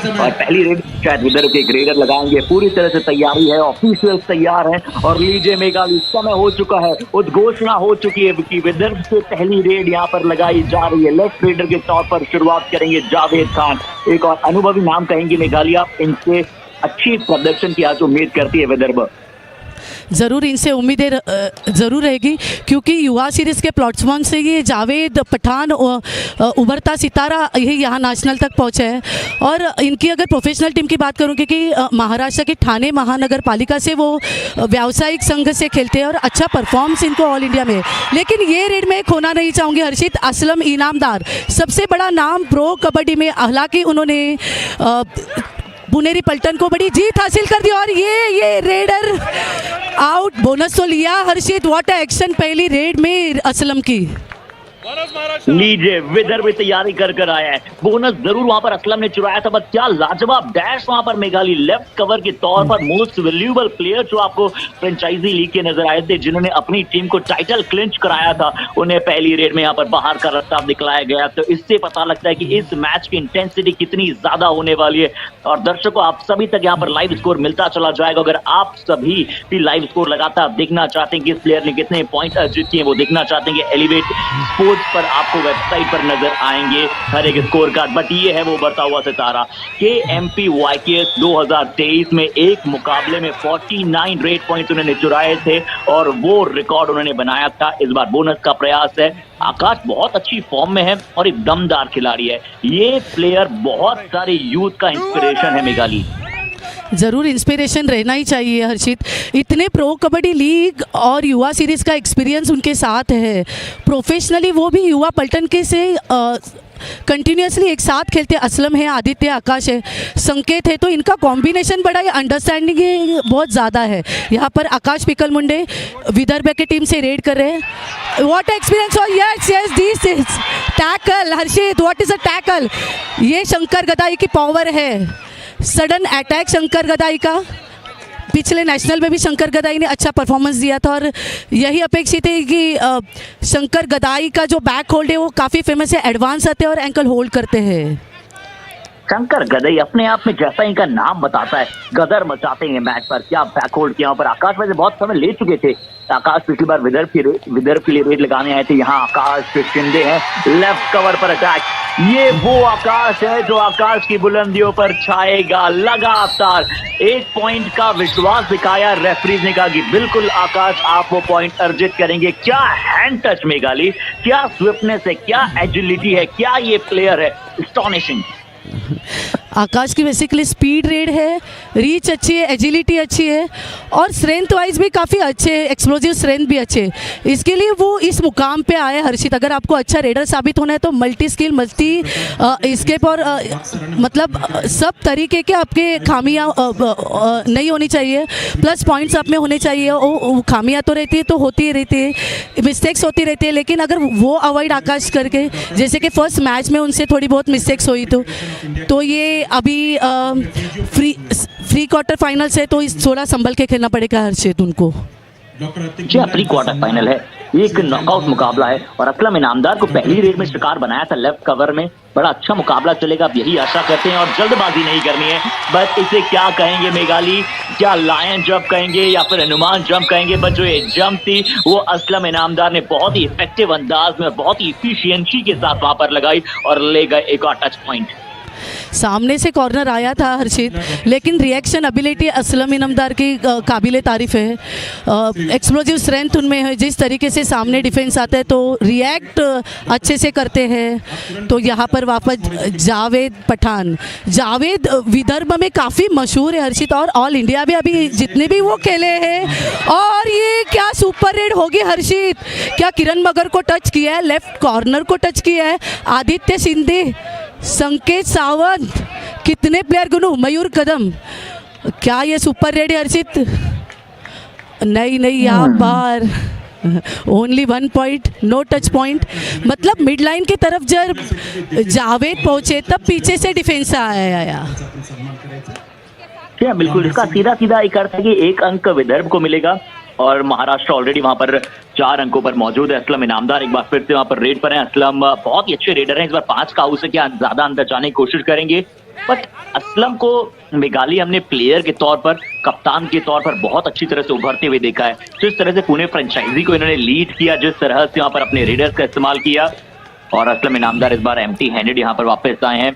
और पहली रेड शायद विदर्भ के ग्रेडर लगाएंगे। पूरी तरह से तैयारी है, ऑफिशियल तैयार है। और लीजिए मेघाली, समय हो चुका है, उद्घोषणा हो चुकी है कि विदर्भ से पहली रेड यहाँ पर लगाई जा रही है। लेफ्ट रेडर के तौर पर शुरुआत करेंगे जावेद खान। एक और अनुभवी नाम कहेंगे मेघाली आप, इनसे अच्छी प्रदर्शन की आज उम्मीद करती है विदर्भ। ज़रूर इनसे उम्मीदें ज़रूर रहेगी, क्योंकि युवा सीरीज़ के प्लेटफॉर्म से ये जावेद पठान उभरता सितारा ये यहाँ नेशनल तक पहुँचे है। और इनकी अगर प्रोफेशनल टीम की बात करूँ, क्योंकि महाराष्ट्र के ठाणे महानगर पालिका से वो व्यावसायिक संघ से खेलते हैं और अच्छा परफॉर्मेंस इनको ऑल इंडिया में। लेकिन ये रेड में खोना नहीं चाहूँगी हर्षित, असलम इनामदार सबसे बड़ा नाम प्रो कबड्डी में। हालांकि उन्होंने पुनेरी पलटन को बड़ी जीत हासिल कर दी और ये रेडर आउट। बोनस तो लिया हर्षित, व्हाट एक्शन पहली रेड में असलम की। लीजिए विदर्भ तैयारी कर आया है, बोनस जरूर वहां पर असलम ने चुराया था, बट क्या लाजवाब डैश वहां पर मेघाली। लेफ्ट कवर के तौर पर मोस्ट वैल्यूएबल प्लेयर जो आपको फ्रेंचाइजी लीग के नजर आए थे, जिन्होंने अपनी टीम को टाइटल क्लिंच कराया था, उन्हें पहली रेड में यहाँ पर बाहर का रास्ता दिखलाया गया। तो इससे पता लगता है कि इस मैच की इंटेंसिटी कितनी ज्यादा होने वाली है। और दर्शकों आप सभी तक यहाँ पर लाइव स्कोर मिलता चला जाएगा। अगर आप सभी भी लाइव स्कोर लगातार देखना चाहते हैं कि इस प्लेयर ने कितने पॉइंट अर्जित किए, वो देखना चाहते हैं कि एलिवेट स्पोर्ट्स पर आपको वेबसाइट पर नजर आएंगे हर एक स्कोर कार्ड। बट ये है वो बढ़ता हुआ सितारा KMPYKS 2023 में एक मुकाबले में 49 रेड पॉइंट उन्होंने चुराए थे और वो रिकॉर्ड उन्होंने बनाया था। इस बार बोनस का प्रयास है। आकाश बहुत अच्छी फॉर्म में है और एक दमदार खिलाड़ी है। ये प्लेयर बहुत सारे यूथ का इंस्पिरेशन है मेघाली। ज़रूर इंस्पिरेशन रहना ही चाहिए हर्षित। इतने प्रो कबड्डी लीग और युवा सीरीज़ का एक्सपीरियंस उनके साथ है। प्रोफेशनली वो भी युवा पलटन के से कंटिन्यूसली एक साथ खेलते। असलम है, आदित्य आकाश है, संकेत है, तो इनका कॉम्बिनेशन बड़ा ही अंडरस्टैंडिंग बहुत ज़्यादा है। यहाँ पर आकाश पिकल मुंडे विदर्भ की टीम से रेड कर रहे हैं। व्हाट एक्सपीरियंस हो, yes yes this is tackle Harshit, what is a tackle. ये शंकर गदाई की पावर है, सडन अटैक शंकर गदाई का। पिछले नेशनल में भी शंकर गदाई ने अच्छा परफॉर्मेंस दिया था और यही अपेक्षित है कि शंकर गदाई का जो बैक होल्ड है वो काफ़ी फेमस है, एडवांस आते हैं और एंकल होल्ड करते हैं। शंकर गदाई अपने आप में जैसा इनका नाम बताता है, गदर मचाते हैं मैच पर। क्या बैक होल्ड किया पर। आकाश वैसे बहुत समय ले चुके थे। आकाश पिछली बार विदर्भ के लिए रेड लगाने आए थे। यहाँ आकाश शिंदे हैं लेफ्ट कवर पर अटैक। ये वो आकाश है जो आकाश की बुलंदियों पर छाएगा लगातार। एक पॉइंट का विश्वास दिखाया रेफरीज ने, कहा कि बिल्कुल आकाश आप वो पॉइंट अर्जित करेंगे। क्या हैंड टच मेघाली, क्या स्विफ्टनेस है, क्या एजिलिटी है, क्या ये प्लेयर है, एस्टॉनिशिंग। आकाश की बेसिकली स्पीड रेड है, रीच अच्छी है, एजिलिटी अच्छी है और स्ट्रेंथ वाइज भी काफ़ी अच्छे, एक्सप्लोजिव स्ट्रेंथ भी अच्छे। इसके लिए वो इस मुकाम पे आए हर्षित। अगर आपको अच्छा रेडर साबित होना है तो मल्टी स्किल, मल्टी स्केप और मतलब सब तरीके के आपके खामियां नहीं होनी चाहिए, प्लस पॉइंट्स आप में होने चाहिए। वो खामियां तो रहती है, तो होती ही रहती है, मिस्टेक्स होती रहती है, लेकिन अगर वो अवॉइड आकाश करके, जैसे कि फर्स्ट मैच में उनसे थोड़ी बहुत मिस्टेक्स हुई तो ये अभी फ्री क्वार्टर फाइनल से तो थोड़ा संभल के खेलना पड़ेगा हर्षित उनको। जी प्री क्वार्टर फाइनल है, एक नॉकआउट मुकाबला है और असलम इनामदार को पहली रेड में शिकार बनाया था लेफ्ट कवर में। बड़ा अच्छा मुकाबला चलेगा, अब यही आशा करते हैं और जल्दबाजी नहीं करनी है। बट इसे क्या कहेंगे मेघाली, क्या लायन जंप कहेंगे या फिर हनुमान जंप कहेंगे, बट जो ये जंप थी वो असलम इनामदार ने बहुत ही इफेक्टिव अंदाज में और बहुत ही इफिशियंसी के साथ वहां पर लगाई और ले गए एक और टच पॉइंट। सामने से कॉर्नर आया था हर्षित, लेकिन रिएक्शन एबिलिटी असलम इनामदार की काबिले तारीफ है। एक्सप्लोजिव स्ट्रेंथ उनमें है, जिस तरीके से सामने डिफेंस आता है तो रिएक्ट अच्छे से करते हैं। तो यहाँ पर वापस जावेद पठान। जावेद विदर्भ में काफ़ी मशहूर है हर्षित और ऑल इंडिया भी अभी जितने भी वो खेले हैं। और ये क्या सुपर रेड होगी हर्षित, क्या किरण मगर को टच किया है, लेफ्ट कॉर्नर को टच किया है, आदित्य शिंदे, संकेत सावंत, कितने प्लेयर गुनू, मयूर कदम, क्या ये सुपर रेड है हर्षित? नहीं यहाँ बार only 1 point, no touch point. मतलब मिड लाइन की तरफ जब जावेद पहुंचे तब पीछे से डिफेंस आया। क्या बिल्कुल, इसका सीधा सीधा एक अर्थ है कि 1 अंक विदर्भ को मिलेगा और महाराष्ट्र ऑलरेडी वहां पर 4 अंकों पर मौजूद है। असलम इनामदार एक बार फिर से वहां पर रेड पर है। असलम बहुत ही अच्छे रेडर हैं, इस बार 5 का हाउस है, क्या ज्यादा अंदर जाने की कोशिश करेंगे। बट असलम को मेघालय हमने प्लेयर के तौर पर, कप्तान के तौर पर बहुत अच्छी तरह से उभरते हुए देखा है। जिस तरह से पुणे फ्रेंचाइजी को इन्होंने लीड किया, जिस तरह से यहाँ पर अपने रेडर्स का इस्तेमाल किया, और असलम इनामदार इस बार एम्प्टी हैंडेड यहाँ पर वापस आए हैं।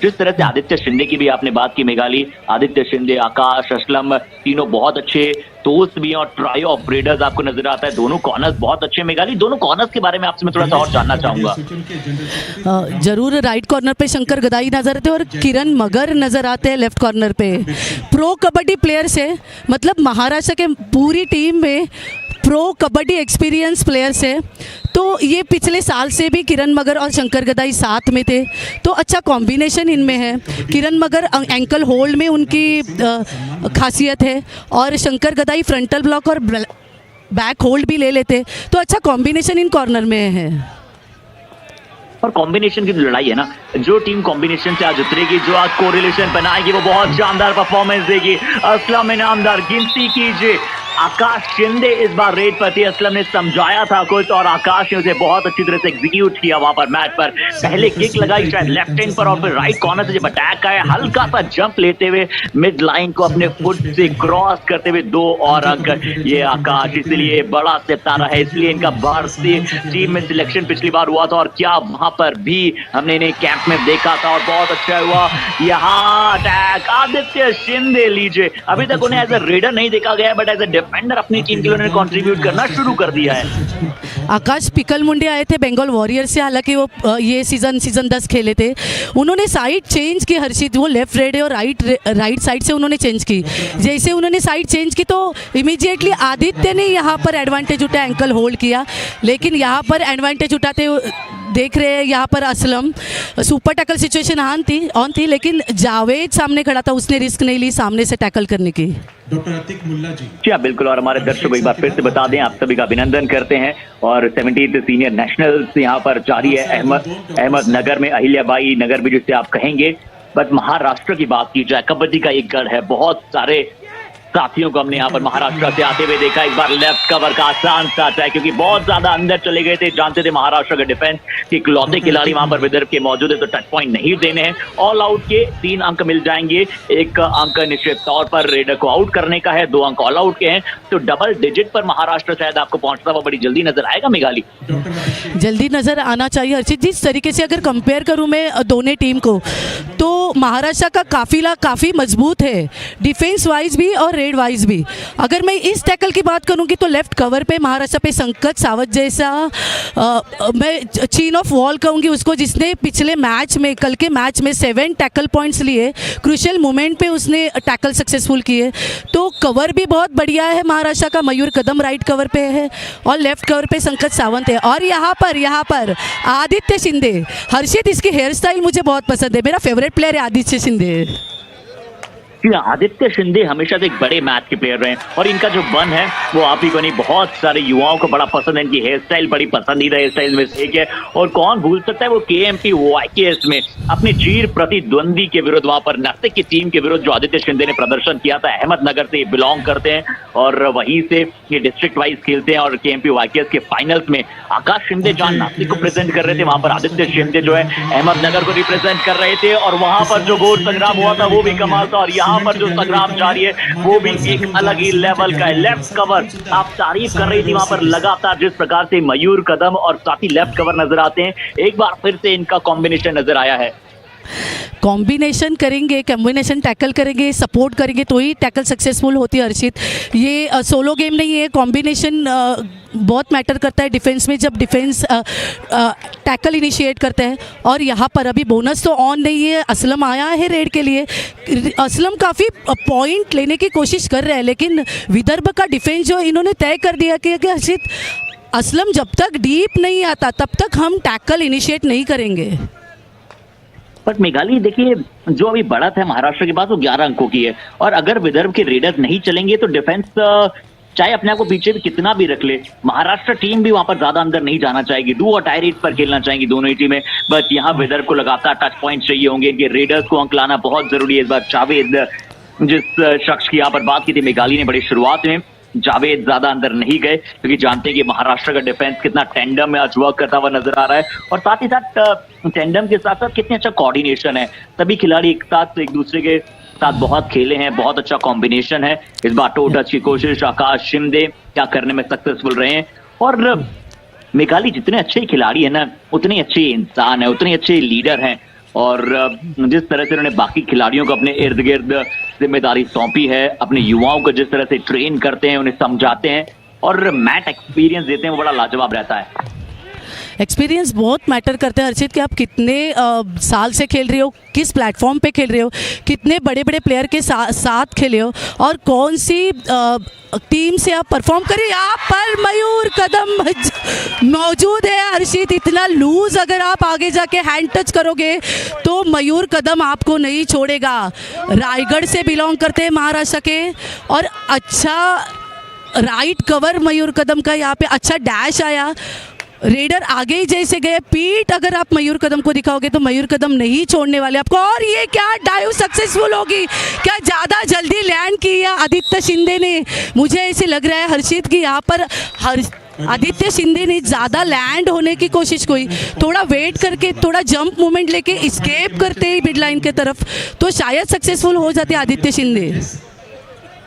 जिस तरह से आदित्य शिंदे की भी आपने बात की मेघालय, आदित्य शिंदे, आकाश, असलम तीनों बहुत अच्छे दोस्त भी हैं और ट्राई ऑफ रेडर्स आपको नजर आता है। दोनों कॉर्नर्स बहुत अच्छे हैं मेघालय। दोनों कॉर्नर्स के बारे में आपसे मैं थोड़ा सा और जानना चाहूंगा। जरूर राइट कॉर्नर पे शंकर गदाई नजर आते हैं और किरण मगर नजर आते हैं लेफ्ट कॉर्नर पे। प्रो कबड्डी प्लेयर्स है, मतलब महाराष्ट्र के पूरी टीम में प्रो कबड्डी एक्सपीरियंस प्लेयर्स है। तो ये पिछले साल से भी किरण मगर और शंकर गदाई साथ में थे, तो अच्छा कॉम्बिनेशन इनमें है। किरण मगर एंकल होल्ड में उनकी खासियत है और शंकर गदाई फ्रंटल ब्लॉक और बैक होल्ड भी ले लेते, तो अच्छा कॉम्बिनेशन इन कॉर्नर में है। और कॉम्बिनेशन की जो लड़ाई है ना, जो टीम कॉम्बिनेशन से आज उतरेगी, जो आज कोरिलेशन बनाएगी, वो बहुत शानदार परफॉर्मेंस देगी। असलम इनामदार, गिनती कीजिए, आकाश शिंदे इस बार रेड पर थे। असलम ने समझाया था कुछ और आकाश ने उसे बहुत अच्छी तरह से एग्जीक्यूट किया वहां पर मैच पर। पहले किक लगाई शायद लेफ्ट हैंड पर और फिर राइट कॉर्नर से जब अटैक आया, हल्का सा जंप लेते हुए मिड लाइन को अपने फुट से क्रॉस करते हुए 2 और अंक। ये आकाश इसलिए बड़ा सितारा है, इसलिए इनका भारतीय टीम में सिलेक्शन पिछली बार हुआ था और क्या वहां पर भी हमने इन्हें कैंप में देखा था और बहुत अच्छा हुआ। यहाँ अटैक आदित्य शिंदे, लीजिए अभी तक उन्हें एज ए रेडर नहीं देखा गया बट एज ए डिफेंडर अपनी टीम के लिए उन्होंने कंट्रीब्यूट करना शुरू कर दिया है। आकाश पिकल मुंडे आए थे बंगाल वॉरियर से, हालांकि वो ये सीजन 10 खेले थे। उन्होंने साइड चेंज की, हर्षित वो लेफ्ट रेड है और राइट साइड से उन्होंने चेंज की। जैसे उन्होंने साइड चेंज की तो इमीडिएटली आदित्य ने यहाँ पर एडवांटेज उठाया, एंकल होल्ड किया, लेकिन यहाँ पर एडवांटेज उठाते देख रहे हैं यहाँ पर Aslam. Super tackle situation on थी लेकिन जावेद सामने खड़ा था, उसने रिस्क नहीं ली सामने से टैकल करने की। डॉक्टर अतिक मुल्ला जी। जी हाँ बिल्कुल, और हमारे दर्शकों एक बार फिर से बता दें, आप सभी का अभिनंदन करते हैं। और 70th सीनियर नेशनल्स यहाँ पर जारी है अहमदनगर में, अहिल्याबाई नगर भी जिसे आप कहेंगे। बट महाराष्ट्र की बात की जाए, कबड्डी का एक गढ़ है, बहुत सारे साथियों को हमने यहाँ पर महाराष्ट्र से आते हुए देखा। इस बार लेफ्ट कवर का आसान सा अटैक, क्योंकि बहुत ज्यादा अंदर चले गए थे, जानते थे महाराष्ट्र का डिफेंस कि इकलौते खिलाड़ी वहां पर विदर्भ के मौजूद है तो टच पॉइंट नहीं देने हैं। ऑल आउट के 3 अंक मिल जाएंगे, 1 अंक निश्चित तौर पर रेडर को आउट करने का है, 2 अंक ऑल आउट के हैं, तो डबल डिजिट पर महाराष्ट्र शायद आपको पहुंचता हुआ बड़ी जल्दी नजर आएगा मेघालय। जल्दी नजर आना चाहिए हर्षित। जिस तरीके से अगर कंपेयर करूं मैं दोनों टीम को, तो महाराष्ट्र का काफिला काफ़ी मजबूत है, डिफेंस वाइज भी और रेड वाइज भी। अगर मैं इस टैकल की बात करूंगी तो लेफ्ट कवर पे महाराष्ट्र पे संकट सावत जैसा मैं चीन ऑफ वॉल कहूंगी उसको, जिसने पिछले मैच में, कल के मैच में 7 टैकल पॉइंट्स लिए, क्रूशियल मोमेंट पे उसने टैकल सक्सेसफुल किए। तो कवर भी बहुत बढ़िया है महाराष्ट्र का, मयूर कदम राइट कवर पे है और लेफ्ट कवर पे संकट सावंत है। और यहाँ पर आदित्य शिंदे, हर्षित इसकी हेयर स्टाइल मुझे बहुत पसंद है, मेरा फेवरेट प्लेयर है आदित्य शिंदे। आदित्य शिंदे हमेशा से एक बड़े मैच के प्लेयर रहे और इनका जो बन है वो आप ही को नहीं, बहुत सारे युवाओं को बड़ा पसंद है। इनकी हेयर स्टाइल बड़ी पसंदीदा हेयर स्टाइल में से एक है और कौन भूल सकता है वो KMP YKS में अपने चीर प्रतिद्वंदी के विरुद्ध, वहां पर नासिक की टीम के विरुद्ध जो आदित्य शिंदे ने प्रदर्शन किया था। अहमदनगर से ये बिलोंग करते हैं और वहीं से ये डिस्ट्रिक्ट वाइज खेलते हैं और KMP YKS के फाइनल्स में आकाश शिंदे जहां नासिक को प्रेजेंट कर रहे थे, वहां पर आदित्य शिंदे जो है अहमदनगर को रिप्रेजेंट कर रहे थे और वहां पर जो गोल संग्राम हुआ था वो भी कमाल था। और यहाँ पर जो संग्राम जारी है वो भी एक अलग ही लेवल का है। लेफ्ट कवर आप तारीफ कर रही थी, वहां पर लगातार जिस प्रकार से मयूर कदम और साथ ही लेफ्ट कवर नजर आते हैं, एक बार फिर से इनका कॉम्बिनेशन नजर आया है। कॉम्बिनेशन करेंगे, कॉम्बिनेशन टैकल करेंगे, सपोर्ट करेंगे तो ही टैकल सक्सेसफुल होती है हर्षित। ये सोलो गेम नहीं है, कॉम्बिनेशन बहुत मैटर करता है डिफेंस में, जब डिफेंस टैकल इनिशिएट करते हैं। और यहाँ पर अभी बोनस तो ऑन नहीं है, असलम आया है रेड के लिए, असलम काफ़ी पॉइंट लेने की कोशिश कर रहे हैं, लेकिन विदर्भ का डिफेंस जो इन्होंने तय कर दिया कि हर्षित असलम जब तक डीप नहीं आता तब तक हम टैकल इनिशिएट नहीं करेंगे। बट मेघालय देखिए, जो अभी बढ़त है महाराष्ट्र के पास वो 11 अंकों की है और अगर विदर्भ के रेडर्स नहीं चलेंगे तो डिफेंस चाहे अपने आप को पीछे भी कितना भी रख ले, महाराष्ट्र टीम भी वहां पर ज्यादा अंदर नहीं जाना चाहेगी, डू और टाई रेट पर खेलना चाहेंगी दोनों ही टीमें। बट यहाँ विदर्भ को लगातार टच पॉइंट चाहिए होंगे, इनके रेडर्स को अंक लाना बहुत जरूरी है। इस बार जावेद जिस शख्स की यहाँ पर बात की थी मेघालय ने बड़ी शुरुआत में, जावेद ज्यादा अंदर नहीं गए क्योंकि जानते हैं कि महाराष्ट्र का डिफेंस कितना टेंडम में आज वर्क करता हुआ नजर आ रहा है, और साथ ही साथ टेंडम के साथ साथ कितने अच्छा कोऑर्डिनेशन है। सभी खिलाड़ी एक साथ एक दूसरे के साथ बहुत खेले हैं, बहुत अच्छा कॉम्बिनेशन है। इस बार टो टच की कोशिश आकाश शिंदे क्या करने में सक्सेसफुल रहे हैं, और मेघाली जितने अच्छे खिलाड़ी है ना उतने अच्छे इंसान है, उतने अच्छे लीडर हैं, और जिस तरह से उन्होंने बाकी खिलाड़ियों को अपने इर्द गिर्द जिम्मेदारी सौंपी है, अपने युवाओं को जिस तरह से ट्रेन करते हैं, उन्हें समझाते हैं और मैच एक्सपीरियंस देते हैं, वो बड़ा लाजवाब रहता है। एक्सपीरियंस बहुत मैटर करते हैं हर्षित, कि आप कितने साल से खेल रहे हो, किस प्लेटफॉर्म पे खेल रहे हो, कितने बड़े बड़े प्लेयर के साथ खेले हो, और कौन सी टीम से आप परफॉर्म करें। यहाँ पर मयूर कदम मौजूद है हर्षित, इतना लूज अगर आप आगे जाके हैंड टच करोगे तो मयूर कदम आपको नहीं छोड़ेगा। रायगढ़ से बिलोंग करते हैं महाराष्ट्र के, और अच्छा राइट कवर मयूर कदम का, यहाँ पे अच्छा डैश आया, रेडर आगे ही जैसे गए, पीठ अगर आप मयूर कदम को दिखाओगे तो मयूर कदम नहीं छोड़ने वाले आपको। और ये क्या डाइव सक्सेसफुल होगी, क्या ज़्यादा जल्दी लैंड किया आदित्य शिंदे ने। मुझे ऐसे लग रहा है हर्षित कि यहाँ पर आदित्य शिंदे ने ज़्यादा लैंड होने की कोशिश की, थोड़ा वेट करके थोड़ा जंप मूवमेंट लेके स्केप करते मिड लाइन के तरफ तो शायद सक्सेसफुल हो जाते आदित्य शिंदे।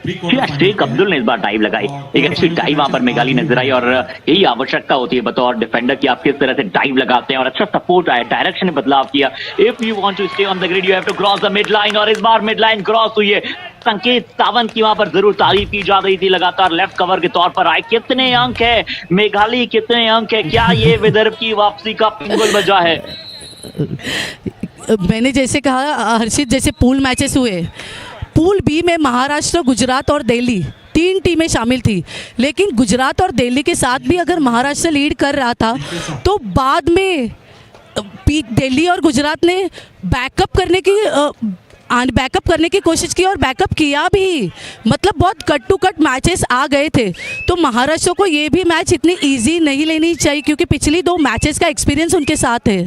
शेख अब्दुल ने इस बार डाइव लगाई, एक अच्छी डाइव वहां पर मेघाली नजर आई, और यही आवश्यकता होती है बतौर डिफेंडर कि आप किस तरह से डाइव लगाते हैं, और अच्छा सपोर्ट आया, डायरेक्शन में बदलाव किया। If you want to stay on the grid you have to cross the mid line, और इस बार मिड लाइन क्रॉस हुई है। संकेत सावंत की वहां पर जरूर तारीफ की जा रही थी, लगातार लेफ्ट कवर के तौर पर आए। कितने अंक है मेघाली, कितने अंक है, क्या ये विदर्भ की वापसी का पिंगल बजा है? मैंने जैसे कहा हर्षित, जैसे पूल मैचेस हुए, पूल बी में महाराष्ट्र, गुजरात और दिल्ली 3 टीमें शामिल थी, लेकिन गुजरात और दिल्ली के साथ भी अगर महाराष्ट्र लीड कर रहा था तो बाद में दिल्ली और गुजरात ने बैकअप करने की कोशिश की और बैकअप किया भी, मतलब बहुत कट टू कट मैचेस आ गए थे। तो महाराष्ट्र को ये भी मैच इतनी इजी नहीं लेनी चाहिए क्योंकि पिछली 2 मैचेस का एक्सपीरियंस उनके साथ है।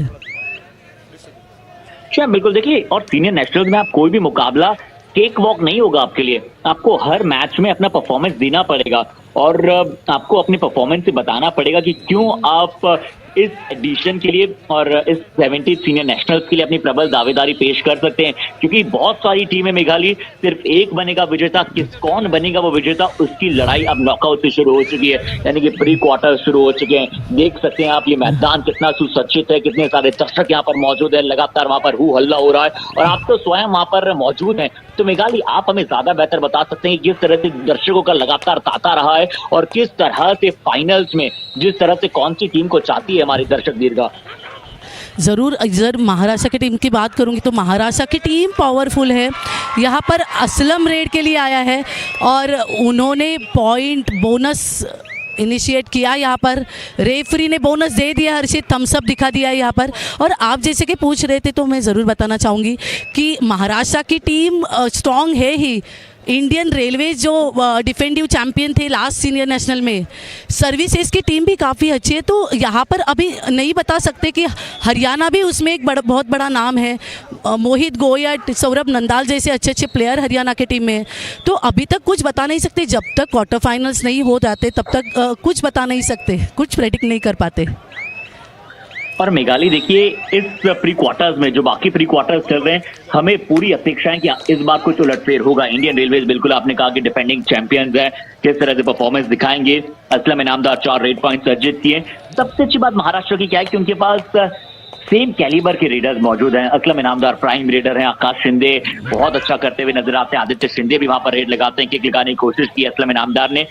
बिल्कुल, देखिए, और सीनियर नेशनल में आप कोई भी मुकाबला केक वॉक नहीं होगा आपके लिए, आपको हर मैच में अपना परफॉर्मेंस देना पड़ेगा, और आपको अपनी परफॉर्मेंस से बताना पड़ेगा कि क्यों आप इस एडिशन के लिए और इस 70 सीनियर नेशनल्स के लिए अपनी प्रबल दावेदारी पेश कर सकते हैं। क्योंकि बहुत सारी टीमें मेघाली, सिर्फ एक बनेगा विजेता, कौन बनेगा वो विजेता, उसकी लड़ाई अब नॉकआउट से शुरू हो चुकी है, यानी कि प्री क्वार्टर शुरू हो चुके हैं। देख सकते हैं आप ये मैदान कितना सुसज्जित है, कितने सारे दर्शक यहाँ पर मौजूद है, लगातार वहां पर हू हल्ला हो रहा है, और आप तो स्वयं वहां पर मौजूद हैं। तो मेघाली, आप हमें ज्यादा बेहतर बता सकते हैं किस तरह से दर्शकों का लगातार तांता रहा है, और किस तरह से फाइनल्स में जिस तरह से कौन सी टीम को चाहती है हमारी दर्शक दीर्घा। ज़रूर, अगर महाराष्ट्र की टीम की बात करूंगी तो महाराष्ट्र की टीम पावरफुल है। यहाँ पर असलम रेड के लिए आया है और उन्होंने पॉइंट बोनस इनिशिएट किया। यहाँ पर रेफरी ने बोनस दे दिया, हर्षित थम्स अप दिखा दिया यहाँ पर। और आप जैसे कि पूछ रहे थे तो मैं ज़रूर बताना चाहूँगी कि महाराष्ट्र की टीम स्ट्रॉन्ग है ही। इंडियन रेलवेज जो डिफेंडिव चैम्पियन थे लास्ट सीनियर नेशनल में, सर्विसेज की टीम भी काफ़ी अच्छी है। तो यहाँ पर अभी नहीं बता सकते कि हरियाणा भी उसमें एक बहुत बड़ा नाम है, मोहित गोयट, सौरभ नंदाल जैसे अच्छे अच्छे प्लेयर हरियाणा की टीम में। तो अभी तक कुछ बता नहीं सकते, जब तक क्वार्टर फाइनल्स नहीं हो जाते तब तक कुछ बता नहीं सकते, कुछ प्रेडिक्ट नहीं कर पाते। और मेघाली, देखिए, इस प्री क्वार्टर्स में जो बाकी प्री क्वार्टर्स चल रहे हैं, हमें पूरी अपेक्षा है कि इस बार कुछ उलटफेर होगा। इंडियन रेलवेज, बिल्कुल आपने कहा कि डिफेंडिंग चैंपियंस है, किस तरह से परफॉर्मेंस दिखाएंगे। असलम इनामदार 4 रेड पॉइंट्स अर्जित किए। सबसे अच्छी बात महाराष्ट्र की क्या है कि उनके पास सेम कैलिबर के रेडर्स मौजूद हैं। असलम इनामदार प्राइम रेडर हैं, आकाश शिंदे बहुत अच्छा करते हुए नजर आते हैं, आदित्य शिंदे भी वहां पर रेड लगाते हैं, किक लगाने की कोशिश की असलम इनामदार ने।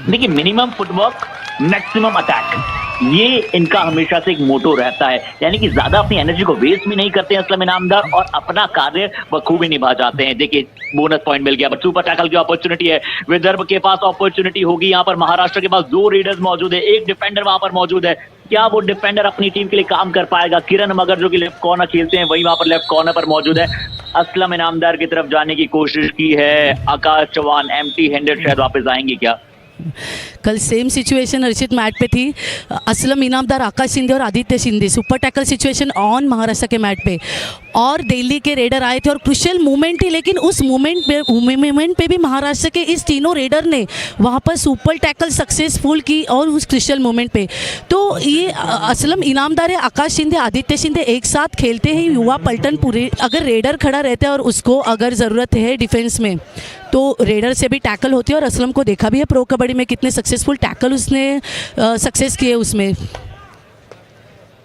देखिए, मिनिमम फुटवर्क मैक्सिमम अटैक, ये इनका हमेशा से एक मोटो रहता है, यानी कि ज्यादा अपनी एनर्जी को वेस्ट भी नहीं करते हैं असलम इनामदार, और अपना कार्य बखूबी निभा जाते हैं। देखिए, बोनस पॉइंट मिल गया, बट सुपर टैकल की अपॉर्चुनिटी है। विदर्भ के पास अपॉर्चुनिटी होगी, यहाँ पर महाराष्ट्र के पास 2 रेडर्स मौजूद है, एक डिफेंडर वहां पर मौजूद है। क्या वो डिफेंडर अपनी टीम के लिए काम कर पाएगा? किरण मगर जो कि लेफ्ट कॉर्नर खेलते हैं, वही वहां पर लेफ्ट कॉर्नर पर मौजूद है। असलम इनामदार की तरफ जाने की कोशिश की है आकाश चौहान, एम्प्टी हैंडेड शायद वापस आएंगे क्या? कल सेम सिचुएशन हर्षित मैट पे थी। असलम इनामदार, आकाश शिंदे और Aditya Shinde, super tackle situation on Maharashtra के मैट पे, और दिल्ली के रेडर आए थे और क्रुशियल मूवमेंट थी, लेकिन उस मूवमेंट पे भी महाराष्ट्र के इस तीनों रेडर ने वहाँ पर सुपर टैकल सक्सेसफुल की, और उस क्रुशियल मूवमेंट पे तो ये असलम इनामदार है, आकाश शिंदे, आदित्य शिंदे एक साथ खेलते हैं। युवा पलटन पूरे, अगर रेडर खड़ा रहता है और उसको अगर ज़रूरत है डिफेंस में तो रेडर से भी टैकल होती है, और असलम को देखा भी है प्रो कबड्डी में कितने सक्सेसफुल टैकल उसने सक्सेस किए उसमें।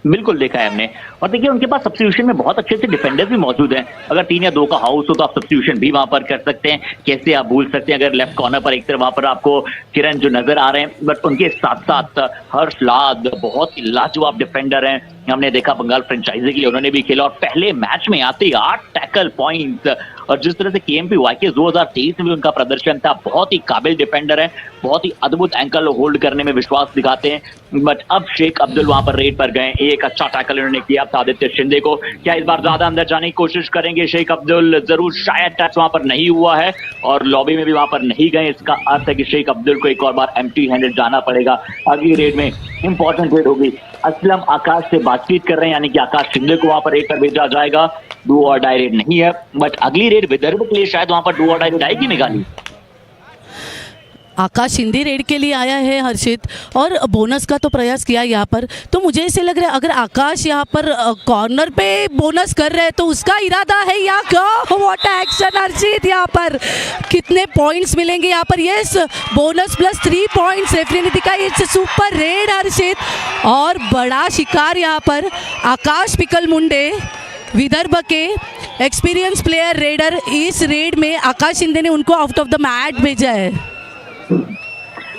बिल्कुल देखा है हमने। और देखिए उनके पास सब्स्टिट्यूशन में बहुत अच्छे अच्छे डिफेंडर्स भी मौजूद हैं। अगर 3 या 2 का हाउस हो तो आप सब्स्टिट्यूशन भी वहां पर कर सकते हैं। कैसे आप भूल सकते हैं, अगर लेफ्ट कॉर्नर पर एक तरफ वहां पर आपको किरण जो नजर आ रहे हैं, बट उनके साथ साथ हर्ष लाद बहुत ही लाजवाब डिफेंडर हैं। हमने देखा बंगाल फ्रेंचाइजी के लिए उन्होंने भी खेला, और पहले मैच में आते ही 8 टैकल पॉइंट्स। और जिस तरह से केएमपी वाईकेएस 2023 में भी उनका प्रदर्शन था, बहुत ही काबिल डिफेंडर है, बहुत ही अद्भुत एंकल होल्ड करने में विश्वास दिखाते हैं। बट अब शेख अब्दुल वहां पर रेड पर गए, एक अच्छा टैकल उन्होंने किया था आदित्य शिंदे को। क्या इस बार ज्यादा अंदर जाने की कोशिश करेंगे शेख अब्दुल? जरूर, शायद टच वहां पर नहीं हुआ है और लॉबी में भी वहां पर नहीं गए। इसका अर्थ है कि शेख अब्दुल को एक और बार एम्प्टी हैंडेड जाना पड़ेगा। अगली रेड में इंपॉर्टेंट रेड होगी। असलम आकाश से बातचीत कर रहे हैं, यानी कि आकाश शिंदे को वहां पर रेड पर भेजा जाएगा। डू और डाई रेड नहीं है, बट अगली रेड विदर्भ के लिए शायद वहां पर डू और डाई रेड आएगी मेघाली। आकाश शिंदे रेड के लिए आया है हर्षित, और बोनस का तो प्रयास किया यहाँ पर। तो मुझे ऐसे लग रहा है अगर आकाश यहाँ पर कॉर्नर पे बोनस कर रहे हैं तो उसका इरादा है या क्या? व्हाट एक्शन हर्षित, यहाँ पर कितने पॉइंट्स मिलेंगे यहाँ पर? Yes, bonus plus 3 points referee ने दिखाई। इट्स सुपर रेड हर्षित, और बड़ा शिकार यहाँ पर आकाश पिकल मुंडे, विदर्भ के एक्सपीरियंस प्लेयर रेडर। इस रेड में आकाश शिंदे ने उनको आउट ऑफ द मैच भेजा है।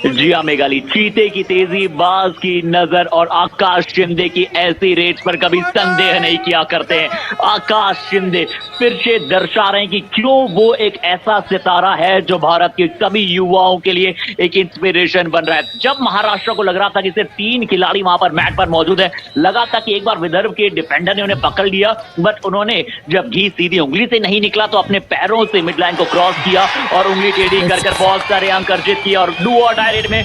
जी हाँ मेघाली, चीते की तेजी, बाज की नजर और आकाश शिंदे की ऐसी रेड पर कभी संदेह नहीं किया करते हैं। आकाश शिंदे फिर से दर्शा रहे हैं कि क्यों वो एक ऐसा सितारा है जो भारत के सभी युवाओं के लिए एक इंस्पिरेशन बन रहा है। जब महाराष्ट्र को लग रहा था कि सिर्फ 3 खिलाड़ी वहां पर मैट पर मौजूद है, लगा था कि एक बार विदर्भ के डिफेंडर ने उन्हें पकड़ लिया, बट उन्होंने जब घी सीधी उंगली से नहीं निकला तो अपने पैरों से मिड लाइन को क्रॉस किया और उंगली टेढ़ी कर बहुत सारे अंक अर्जित किए। और डू और डाई रेड में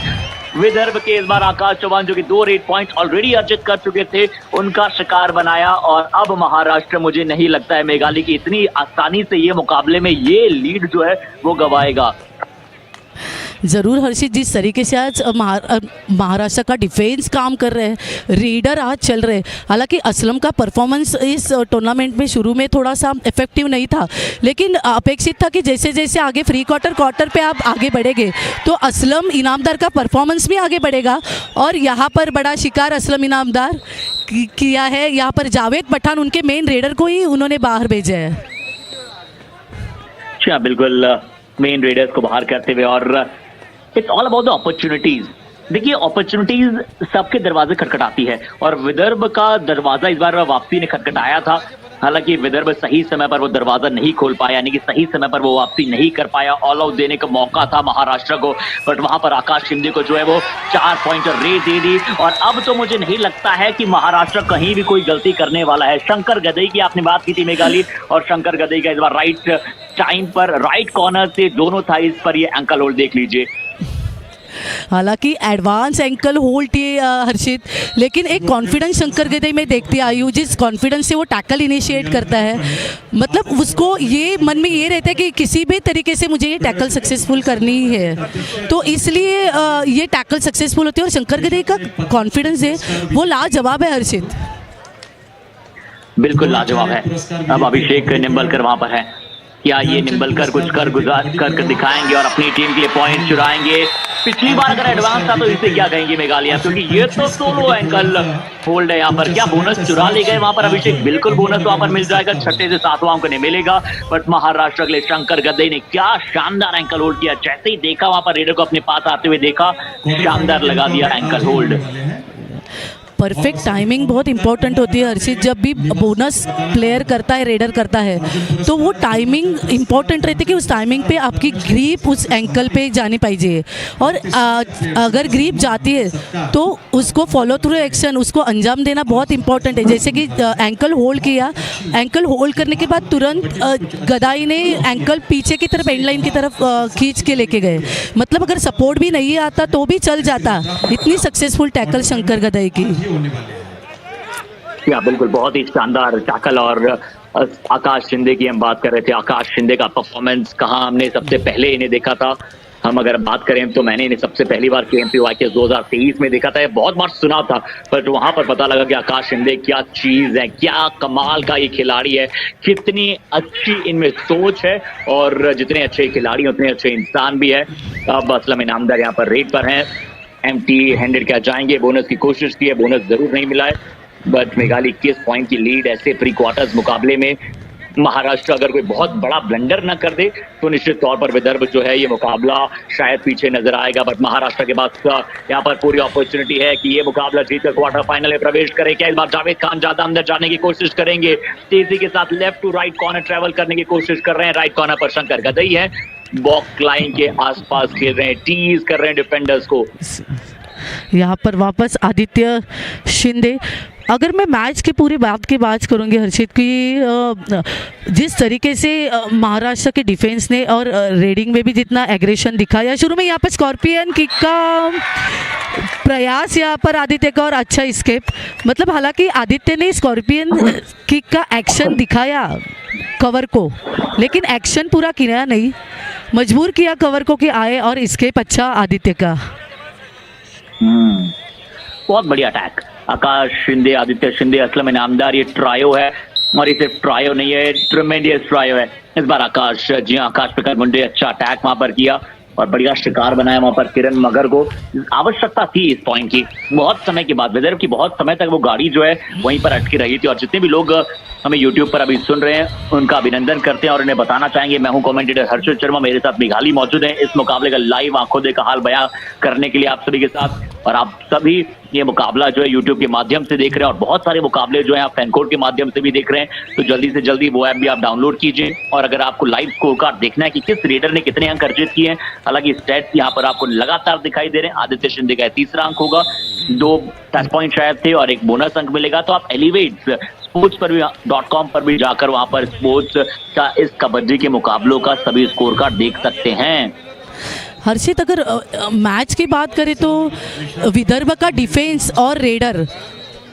विदर्भ के इस बार आकाश चौहान, जो कि 2 रेड पॉइंट्स ऑलरेडी अर्जित कर चुके थे, उनका शिकार बनाया। और अब महाराष्ट्र, मुझे नहीं लगता है मेघाली की इतनी आसानी से ये मुकाबले में ये लीड जो है वो गवाएगा। ज़रूर हर्षित, जिस तरीके से आज महाराष्ट्र का डिफेंस काम कर रहे हैं, रेडर आज चल रहे हैं। हालांकि असलम का परफॉर्मेंस इस टूर्नामेंट में शुरू में थोड़ा सा इफेक्टिव नहीं था, लेकिन अपेक्षित था कि जैसे जैसे आगे फ्री क्वार्टर पे आप आगे बढ़ेंगे तो असलम इनामदार का परफॉर्मेंस भी आगे बढ़ेगा। और यहाँ पर बड़ा शिकार असलम इनामदार किया है। यहाँ पर जावेद पठान, उनके मेन रेडर को ही उन्होंने बाहर भेजा है। अच्छा, बिल्कुल, मेन रेडर्स को बाहर करते हुए। और it's all about the opportunities. देखिए, अपॉर्चुनिटीज सबके दरवाजे खटखटाती है, और विदर्भ का दरवाजा इस बार वापसी ने खटखटाया था। हालांकि विदर्भ सही समय पर वो दरवाजा नहीं खोल पाया, यानी कि सही समय पर वो वापसी नहीं कर पाया। ऑल आउट देने का मौका था महाराष्ट्र को, बट वहां पर आकाश शिंदे को जो है वो 4 पॉइंट रेड दे दी। और अब तो मुझे नहीं लगता है कि महाराष्ट्र कहीं भी कोई गलती करने वाला है। शंकर गदई की आपने बात की थी मेघाली, और शंकर गदई का इस बार राइट टाइम पर राइट कॉर्नर से दोनों थाइज पर ये एंकल होल्ड देख लीजिए। हालांकि एडवांस एंकल होल्ड ये हर्षित, लेकिन एक कॉन्फिडेंस शंकर गदई में देखती आई हूँ। जिस कॉन्फिडेंस से वो टैकल इनिशिएट करता है, मतलब उसको ये मन में ये रहता है कि किसी भी तरीके से मुझे ये टैकल सक्सेसफुल करनी है, तो इसलिए ये टैकल सक्सेसफुल होती है। और शंकर गदई का कॉन्फिडेंस है वो लाजवाब है हर्षित, बिल्कुल लाजवाब है। अब अभिषेक निंबलकर वहां पर है, क्या ये निंबलकर कुछ कर दिखाएंगे और अपनी टीम के लिए पॉइंट चुराएंगे? पिछली बार अगर एडवांस था तो इसे क्या कहेंगे मेघालय, क्योंकि ये तो सोलो एंकल होल्ड है। यहाँ पर क्या बोनस चुरा ले गए वहां पर अभिषेक? बिल्कुल बोनस वहां पर मिल जाएगा, 6 से 7वां अंक नहीं मिलेगा। बट महाराष्ट्र के लिए शंकर गदई ने क्या शानदार एंकल होल्ड किया। जैसे ही देखा वहां पर रेडर को अपने पास आते हुए देखा, शानदार लगा दिया एंकल होल्ड। परफेक्ट टाइमिंग बहुत इंपॉर्टेंट होती है हर्षित। जब भी बोनस प्लेयर करता है, रेडर करता है, तो वो टाइमिंग इंपॉर्टेंट रहती है कि उस टाइमिंग पे आपकी ग्रिप उस एंकल पे जानी चाहिए, और अगर ग्रिप जाती है तो उसको फॉलो थ्रू एक्शन, उसको अंजाम देना बहुत इंपॉर्टेंट है। जैसे कि एंकल होल्ड किया, एंकल होल्ड करने के बाद तुरंत गदाई ने एंकल पीछे की तरफ, एंड लाइन की तरफ खींच के लेके गए। मतलब अगर सपोर्ट भी नहीं आता तो भी चल जाता। इतनी सक्सेसफुल टैकल शंकर गदाई की। या बिल्कुल, बहुत ही शानदार टैकल। और आकाश शिंदे की हम बात कर रहे थे। आकाश शिंदे का परफॉर्मेंस कहाँ हमने सबसे पहले इन्हें देखा था, हम अगर बात करें तो मैंने इन्हें सबसे पहली बार KMPY के 2023 में देखा था। ये बहुत बार सुना था, पर वहां पर पता लगा कि आकाश शिंदे क्या चीज है, क्या कमाल का ये खिलाड़ी है, कितनी अच्छी इनमें सोच है, और जितने अच्छे खिलाड़ी उतने अच्छे इंसान भी है। अब असलम इनामदार यहाँ पर रेड पर हैं, एम्प्टी हैंडेड क्या जाएंगे, बोनस की कोशिश की है, बोनस जरूर नहीं मिला है, बट मेघालय 21 पॉइंट की लीड। ऐसे प्री क्वार्टर्स मुकाबले में महाराष्ट्र अगर कोई बहुत बड़ा ब्लंडर न कर दे तो निश्चित तौर पर विदर्भ जो है ये मुकाबला शायद पीछे नजर आएगा। बट महाराष्ट्र के पास यहाँ पर पूरी अपॉर्चुनिटी है कि ये मुकाबला जीतकर क्वार्टर फाइनल में प्रवेश करे। क्या इस बार जावेद खान ज्यादा अंदर जाने की कोशिश करेंगे? तेजी के साथ left to right corner travel करने की कोशिश कर रहे हैं। राइट कॉर्नर पर शंकर गदई है, बॉक्स लाइन के आसपास खेल रहे हैं, टीज कर रहे हैं डिफेंडर्स को। यहाँ पर वापस आदित्य शिंदे। अगर मैं मैच की पूरी बात की बात करूँगी हर्षित की, जिस तरीके से महाराष्ट्र के डिफेंस ने और रेडिंग में भी जितना एग्रेशन दिखाया शुरू में, यहाँ पर स्कॉर्पियन किक का प्रयास यहाँ पर आदित्य का, और अच्छा स्केप। मतलब हालांकि आदित्य ने स्कॉर्पियन किक का एक्शन दिखाया कवर को, लेकिन एक्शन पूरा किया नहीं, मजबूर किया कवर को कि आए, और स्केप अच्छा आदित्य का। बहुत बढ़िया अटैक। आकाश शिंदे, आदित्य शिंदे, असलम इनामदार, ये ट्रायो है, और ये सिर्फ ट्रायो नहीं है, ट्रेमेंडियस ट्रायो है इस बार। आकाश, जी हाँ, आकाश पिकर मुंडे अच्छा अटैक वहां पर किया और बढ़िया शिकार बनाया वहां पर किरण मगर को। आवश्यकता थी इस पॉइंट की, बहुत समय के बाद विदर्भ की बहुत समय तक वो गाड़ी जो है वहीं पर अटकी रही थी। और जितने भी लोग हमें YouTube पर अभी सुन रहे हैं उनका अभिनंदन करते हैं और उन्हें बताना चाहेंगे, मैं हूं कमेंटेटर हर्षित शर्मा, मेरे साथ मेघाली मौजूद है इस मुकाबले का लाइव आंखों देखा हाल बयां करने के लिए आप सभी के साथ। और आप सभी ये मुकाबला जो है YouTube के माध्यम से देख रहे हैं, और बहुत सारे मुकाबले जो है आप फैनकोड के माध्यम से भी देख रहे हैं, तो जल्दी से जल्दी वो ऐप भी आप डाउनलोड कीजिए। और अगर आपको लाइव स्कोर कार्ड देखना है कि किस रेडर ने कितने अंक अर्जित किए हैं, हालांकि स्टैट्स यहाँ पर आपको लगातार दिखाई दे रहे हैं। आदित्य शिंदे का 3रा अंक होगा, 2 टच पॉइंट शायद थे और 1 बोनस अंक मिलेगा। तो आप एलिवेट स्पोर्ट्स पर भी .com पर भी जाकर वहां पर स्पोर्ट्स का इस कबड्डी के मुकाबलों का सभी स्कोर कार्ड देख सकते हैं। हर्षित, अगर मैच की बात करें तो विदर्भ का डिफेंस और रेडर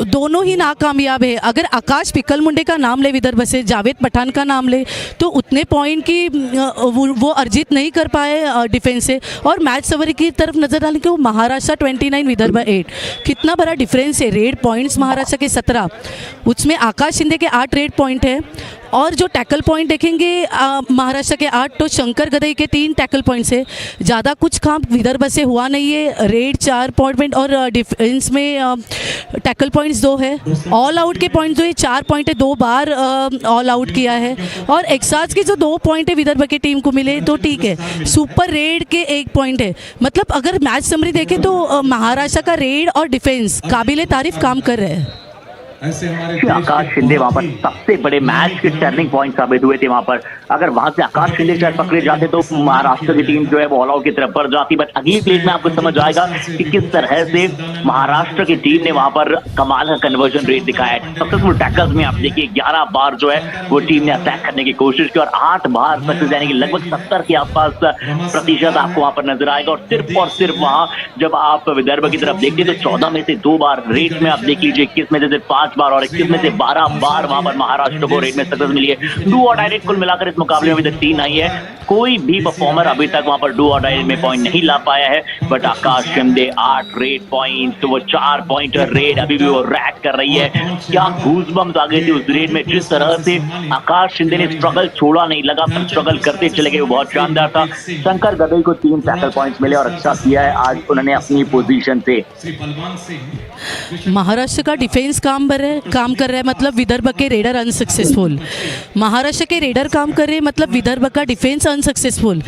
दोनों ही नाकामयाब है। अगर आकाश पिकल मुंडे का नाम ले विदर्भ से, जावेद पठान का नाम ले, तो उतने पॉइंट की वो अर्जित नहीं कर पाए डिफेंस से। और मैच सवरी की तरफ नजर डालें कि वो महाराष्ट्र 29 विदर्भ 8, कितना बड़ा डिफरेंस है। रेड पॉइंट्स महाराष्ट्र के 17, उसमें आकाश शिंदे के 8 रेड पॉइंट है। और जो टैकल पॉइंट देखेंगे महाराष्ट्र के 8, तो शंकर गदई के 3 टैकल पॉइंट्स है। ज़्यादा कुछ काम विदर्भ से हुआ नहीं है। रेड 4 पॉइंट और डिफेंस में टैकल पॉइंट्स 2 है। ऑल आउट के पॉइंट जो है 4 पॉइंट है, 2 बार ऑल आउट किया है। और एक्साज के जो 2 पॉइंट है विदर्भ की टीम को मिले तो ठीक है। सुपर रेड के 1 पॉइंट है। मतलब अगर मैच समरी देखें तो महाराष्ट्र का रेड और डिफेंस काबिले तारीफ काम कर रहे हैं। आकाश शिंदे वहां पर सबसे बड़े मैच के टर्निंग पॉइंट साबित हुए थे वहां पर। अगर वहां से आकाश शिंदे शायद पकड़े जाते तो महाराष्ट्र की टीम जो है वो ऑल आउट की तरफ बढ़ जाती। बट अगली प्लेट में आपको समझ आएगा कि किस तरह से महाराष्ट्र की टीम ने वहां पर कमाल का कन्वर्जन रेट दिखाया है। सक्सेसफुल टैकल्स में आप देखिए 11 बार जो है वो टीम ने अटैक करने की कोशिश की और 8 बार सक्सेस, यानी कि लगभग 70 के आसपास प्रतिशत आपको वहां पर नजर आएगा। और सिर्फ वहां जब आप विदर्भ की तरफ देखते तो 14 में से 2 बार रेट में आप देख लीजिए, 21 में से 5 बार और 21 में से 12 बार वहां पर महाराष्ट्र को रेड में सक्सेस मिली है। डू और डायरेक्ट कुल मिलाकर इस मुकाबले में अभी तक 3 आई है। कोई भी परफॉर्मर अभी तक वहां पर डू और डायरेक्ट में पॉइंट नहीं ला पाया है। But Akash Shinde 8 red point, तो वो 4 पॉइंट रेड अभी भी वो रैक कर रही है। क्या गूज़बम्स आ गए थे उस रेड में, जिस तरह से आकाश शिंदे ने स्ट्रगल छोड़ा नहीं, लगातार स्ट्रगल करते चले गए, वो बहुत शानदार था। शंकर गदई को 3 टैकल पॉइंट्स मिले और अच्छा किया है आज उन्होंने अपनी पोजीशन से। महाराष्ट्र का डिफेंस काम कर रहा है, मतलब विदर्भ के रेडर अनसक्सेसफुल। महाराष्ट्र के रेडर काम कर रहे हैं, मतलब विदर्भ का डिफेंस अनसक्सेसफुल।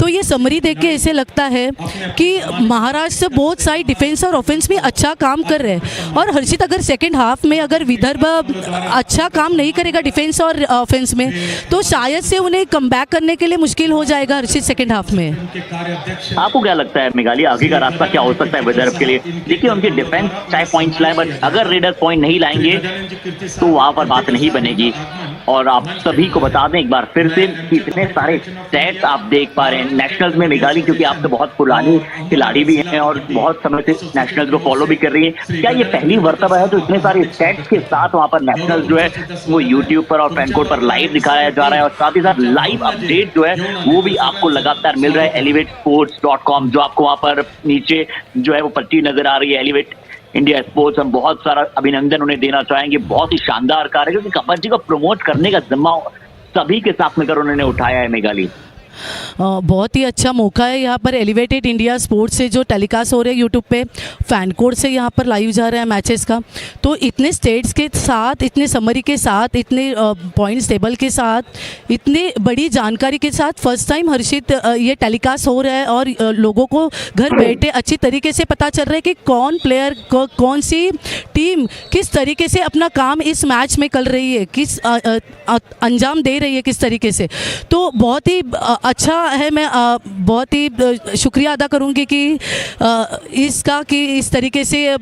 तो ये समरी देख के ऐसे लगता है कि महाराष्ट्र बहुत सारी डिफेंस और ऑफेंस में अच्छा काम कर रहे हैं। और हर्षित, अगर सेकेंड हाफ में अगर विदर्भ अच्छा काम नहीं करेगा डिफेंस और ऑफेंस में, तो शायद से उन्हें कम बैक करने के लिए मुश्किल हो जाएगा हर्षित सेकेंड हाफ में। आपको क्या लगता है मेघाली, आगे का रास्ता क्या हो सकता है विदर्भ के लिए? देखिए, उनकी डिफेंस चाहे पॉइंट्स लाए, बट अगर रेडर्स पॉइंट नहीं लाएंगे तो वहां पर बात नहीं बनेगी। और आप सभी को बता दें एक बार फिर से कि इतने सारे स्टैट्स आप देख पा रहे हैं नेशनल्स में मेघाली, क्योंकि आप तो बहुत पुरानी खिलाड़ी भी हैं और बहुत समय से नेशनल्स को फॉलो भी कर रही हैं। क्या ये पहली मर्तबा है तो इतने सारे स्टैट्स के साथ वहां पर नेशनल्स जो है वो यूट्यूब पर और फैन कोड पर लाइव दिखाया जा रहा है, और साथ ही साथ लाइव अपडेट जो है वो भी आपको लगातार मिल रहा है elevatesports.com, जो आपको वहां पर नीचे जो है वो पट्टी नजर आ रही है, एलिवेट इंडिया स्पोर्ट्स। हम बहुत सारा अभिनंदन उन्हें देना चाहेंगे, बहुत ही शानदार कार्य, क्योंकि कबड्डी को प्रमोट करने का जिम्मा सभी के साथ मिलकर उन्होंने उठाया है मेघाली। बहुत ही अच्छा मौका है यहाँ पर एलिवेटेड इंडिया स्पोर्ट्स से जो टेलीकास्ट हो रहे हैं यूट्यूब पे, फैन कोड से यहाँ पर लाइव जा रहा है मैचेस का। तो इतने स्टेट्स के साथ, इतने समरी के साथ, इतने पॉइंट्स टेबल के साथ, इतने बड़ी जानकारी के साथ फर्स्ट टाइम हर्षित ये टेलीकास्ट हो रहा है, और लोगों को घर बैठे अच्छी तरीके से पता चल रहा है कि कौन प्लेयर कौन सी टीम किस तरीके से अपना काम इस मैच में कर रही है, किस अंजाम दे रही है किस तरीके से। तो बहुत ही अच्छा है। मैं बहुत ही शुक्रिया अदा करूंगी कि इसका कि इस तरीके से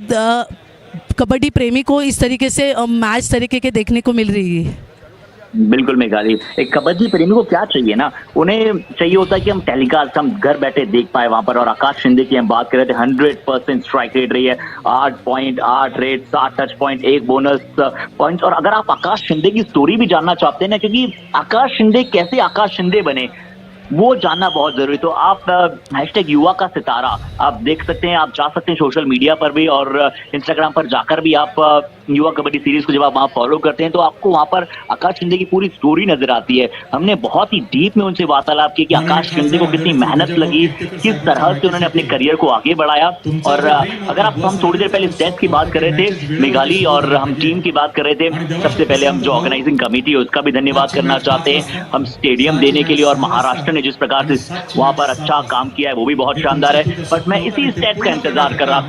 कबड्डी प्रेमी को इस तरीके से मैच तरीके के देखने को मिल रही है। बिल्कुल मेघाली, एक कबड्डी प्रेमी को क्या चाहिए ना, उन्हें चाहिए होता है कि हम टेलीकास्ट हम घर बैठे देख पाए वहां पर। और आकाश शिंदे की हम बात कर रहे थे, 100% स्ट्राइक रेट रही है, 8.8 rate, 7 touch point, 1 bonus point. और अगर आप आकाश शिंदे की स्टोरी भी जानना चाहते हैं ना, क्योंकि आकाश शिंदे कैसे आकाश शिंदे बने वो जानना बहुत जरूरी। तो आप हैशटैग युवा का सितारा आप देख सकते हैं, आप जा सकते हैं सोशल मीडिया पर भी और इंस्टाग्राम पर जाकर भी। आप युवा कबड्डी सीरीज को जब आप वहाँ फॉलो करते हैं तो आपको वहाँ पर आकाश शिंदे की पूरी स्टोरी नजर आती है। हमने बहुत ही डीप में उनसे वार्तालाप की कि आकाश शिंदे को कितनी मेहनत लगी, किस तरह से उन्होंने अपने करियर को आगे बढ़ाया। और अगर हम थोड़ी देर पहले स्टेट्स की बात कर रहे थे मेघाली, और हम टीम की बात कर रहे थे, सबसे पहले हम जो ऑर्गेनाइजिंग कमेटी है उसका भी धन्यवाद करना चाहते हैं। हम स्टेडियम देने के लिए और महाराष्ट्र ने जिस प्रकार से वहां पर अच्छा काम किया है वो भी बहुत शानदार है। बट मैं इसी स्टेट का इंतजार कर रहा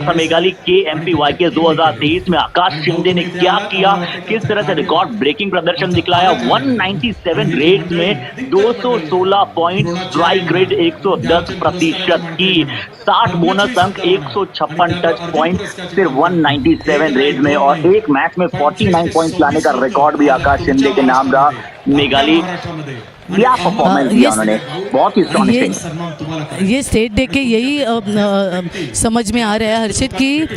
था, मेघाली KMPYK 2023 में आकाश शिंदे ने क्या किया, किस तरह से रिकॉर्ड ब्रेकिंग प्रदर्शन दिखलाया। 197 रेट में 216 पॉइंट, स्ट्राइक रेट 110% की, 60 बोनस अंक, 156 टच पॉइंट सिर्फ 197 रेट में, और एक मैच में 49 पॉइंट लाने का रिकॉर्ड भी आकाश शिंदे के नाम रहा। मेघाली, क्या परफॉर्मेंस दिया उन्होंने, बहुत ही स्ट्रॉन्ग। ये स्टेट देख के यही समझ में आ रहा है हर्षित कि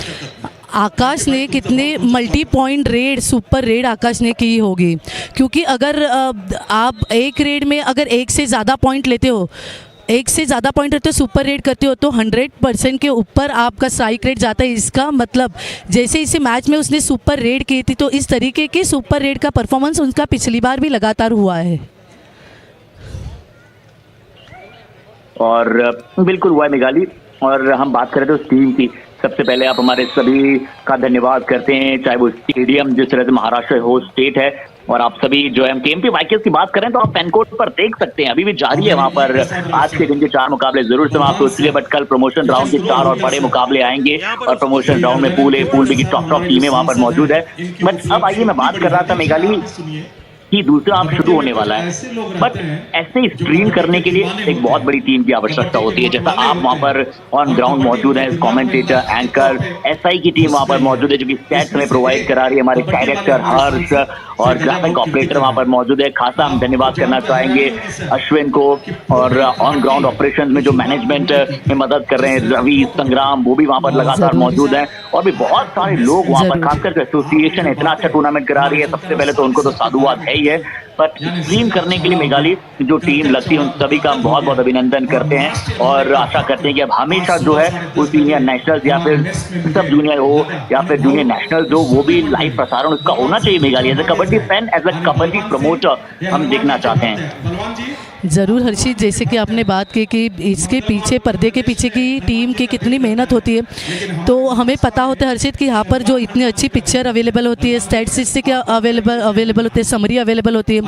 आकाश ने कितने multi point raid, super raid Akash ने की होगी। क्योंकि अगर आप एक रेड में अगर एक से ज़्यादा पॉइंट लेते हो, सुपर रेड करते हो, तो 100% के ऊपर आपका स्ट्राइक रेट जाता है। इसका मतलब जैसे इसी मैच में उसने सुपर रेड की थी, तो इस तरीके के सुपर रेड का परफॉर्मेंस उनका पिछली बार भी लगातार हुआ है। और बिल्कुल हुआ है मेघाली। और हम बात करें तो टीम की, सबसे पहले आप हमारे सभी का धन्यवाद करते हैं, चाहे वो स्टेडियम जिस तरह से महाराष्ट्र होस्ट स्टेट है, और आप सभी जो है हम KMPYK की बात करें तो आप फैन कोड पर देख सकते हैं, अभी भी जारी है वहां पर। आज के दिन के 4 मुकाबले जरूर समाप्त हो चुके हैं, बट कल प्रमोशन राउंड के 4 और बड़े मुकाबले आएंगे, और प्रमोशन राउंड में पूल बी की टॉप टीमें वहां पर मौजूद है। बट अब आइए, मैं बात कर रहा था मेघाली कि दूसरा आप शुरू होने वाला है, बट ऐसे स्ट्रीम करने के लिए एक बहुत बड़ी टीम की आवश्यकता होती है। जैसा आप वहां पर ऑन ग्राउंड मौजूद है, कमेंटेटर, एंकर, SI की टीम वहां पर मौजूद है जो कि स्टैट्स में प्रोवाइड करा रही है। हमारे डायरेक्टर हर्ष और ग्राफिक ऑपरेटर वहां पर मौजूद है। खासा हम धन्यवाद करना चाहेंगे अश्विन को, और ऑन ग्राउंड ऑपरेशन में जो मैनेजमेंट में मदद कर रहे हैं, रवि, संग्राम, वो भी वहां पर लगातार मौजूद है। और भी बहुत सारे लोग वहां पर, खासकर एसोसिएशन इतना अच्छा टूर्नामेंट करा रही है, सबसे पहले तो उनको तो साधुवाद है ही है। बट स्ट्रीम करने के लिए मेघाली जो टीम लगती है उन सभी का हम बहुत बहुत अभिनंदन करते हैं, और आशा करते हैं कि अब हमेशा जो है वो जूनियर नेशनल्स या फिर सब जूनियर हो या फिर जूनियर नेशनल्स हो, वो भी लाइव प्रसारण उसका होना चाहिए Meghali. As a kabaddi fan, as a kabaddi promoter हम देखना चाहते हैं। ज़रूर हर्षित, जैसे कि आपने बात की कि इसके पीछे, पर्दे के पीछे की टीम की कितनी मेहनत होती है, तो हमें पता होता है हर्षित कि यहाँ पर जो इतनी अच्छी पिक्चर अवेलेबल होती है, स्टैटिस्टिक्स अवेलेबल होते हैं, समरी अवेलेबल होती है,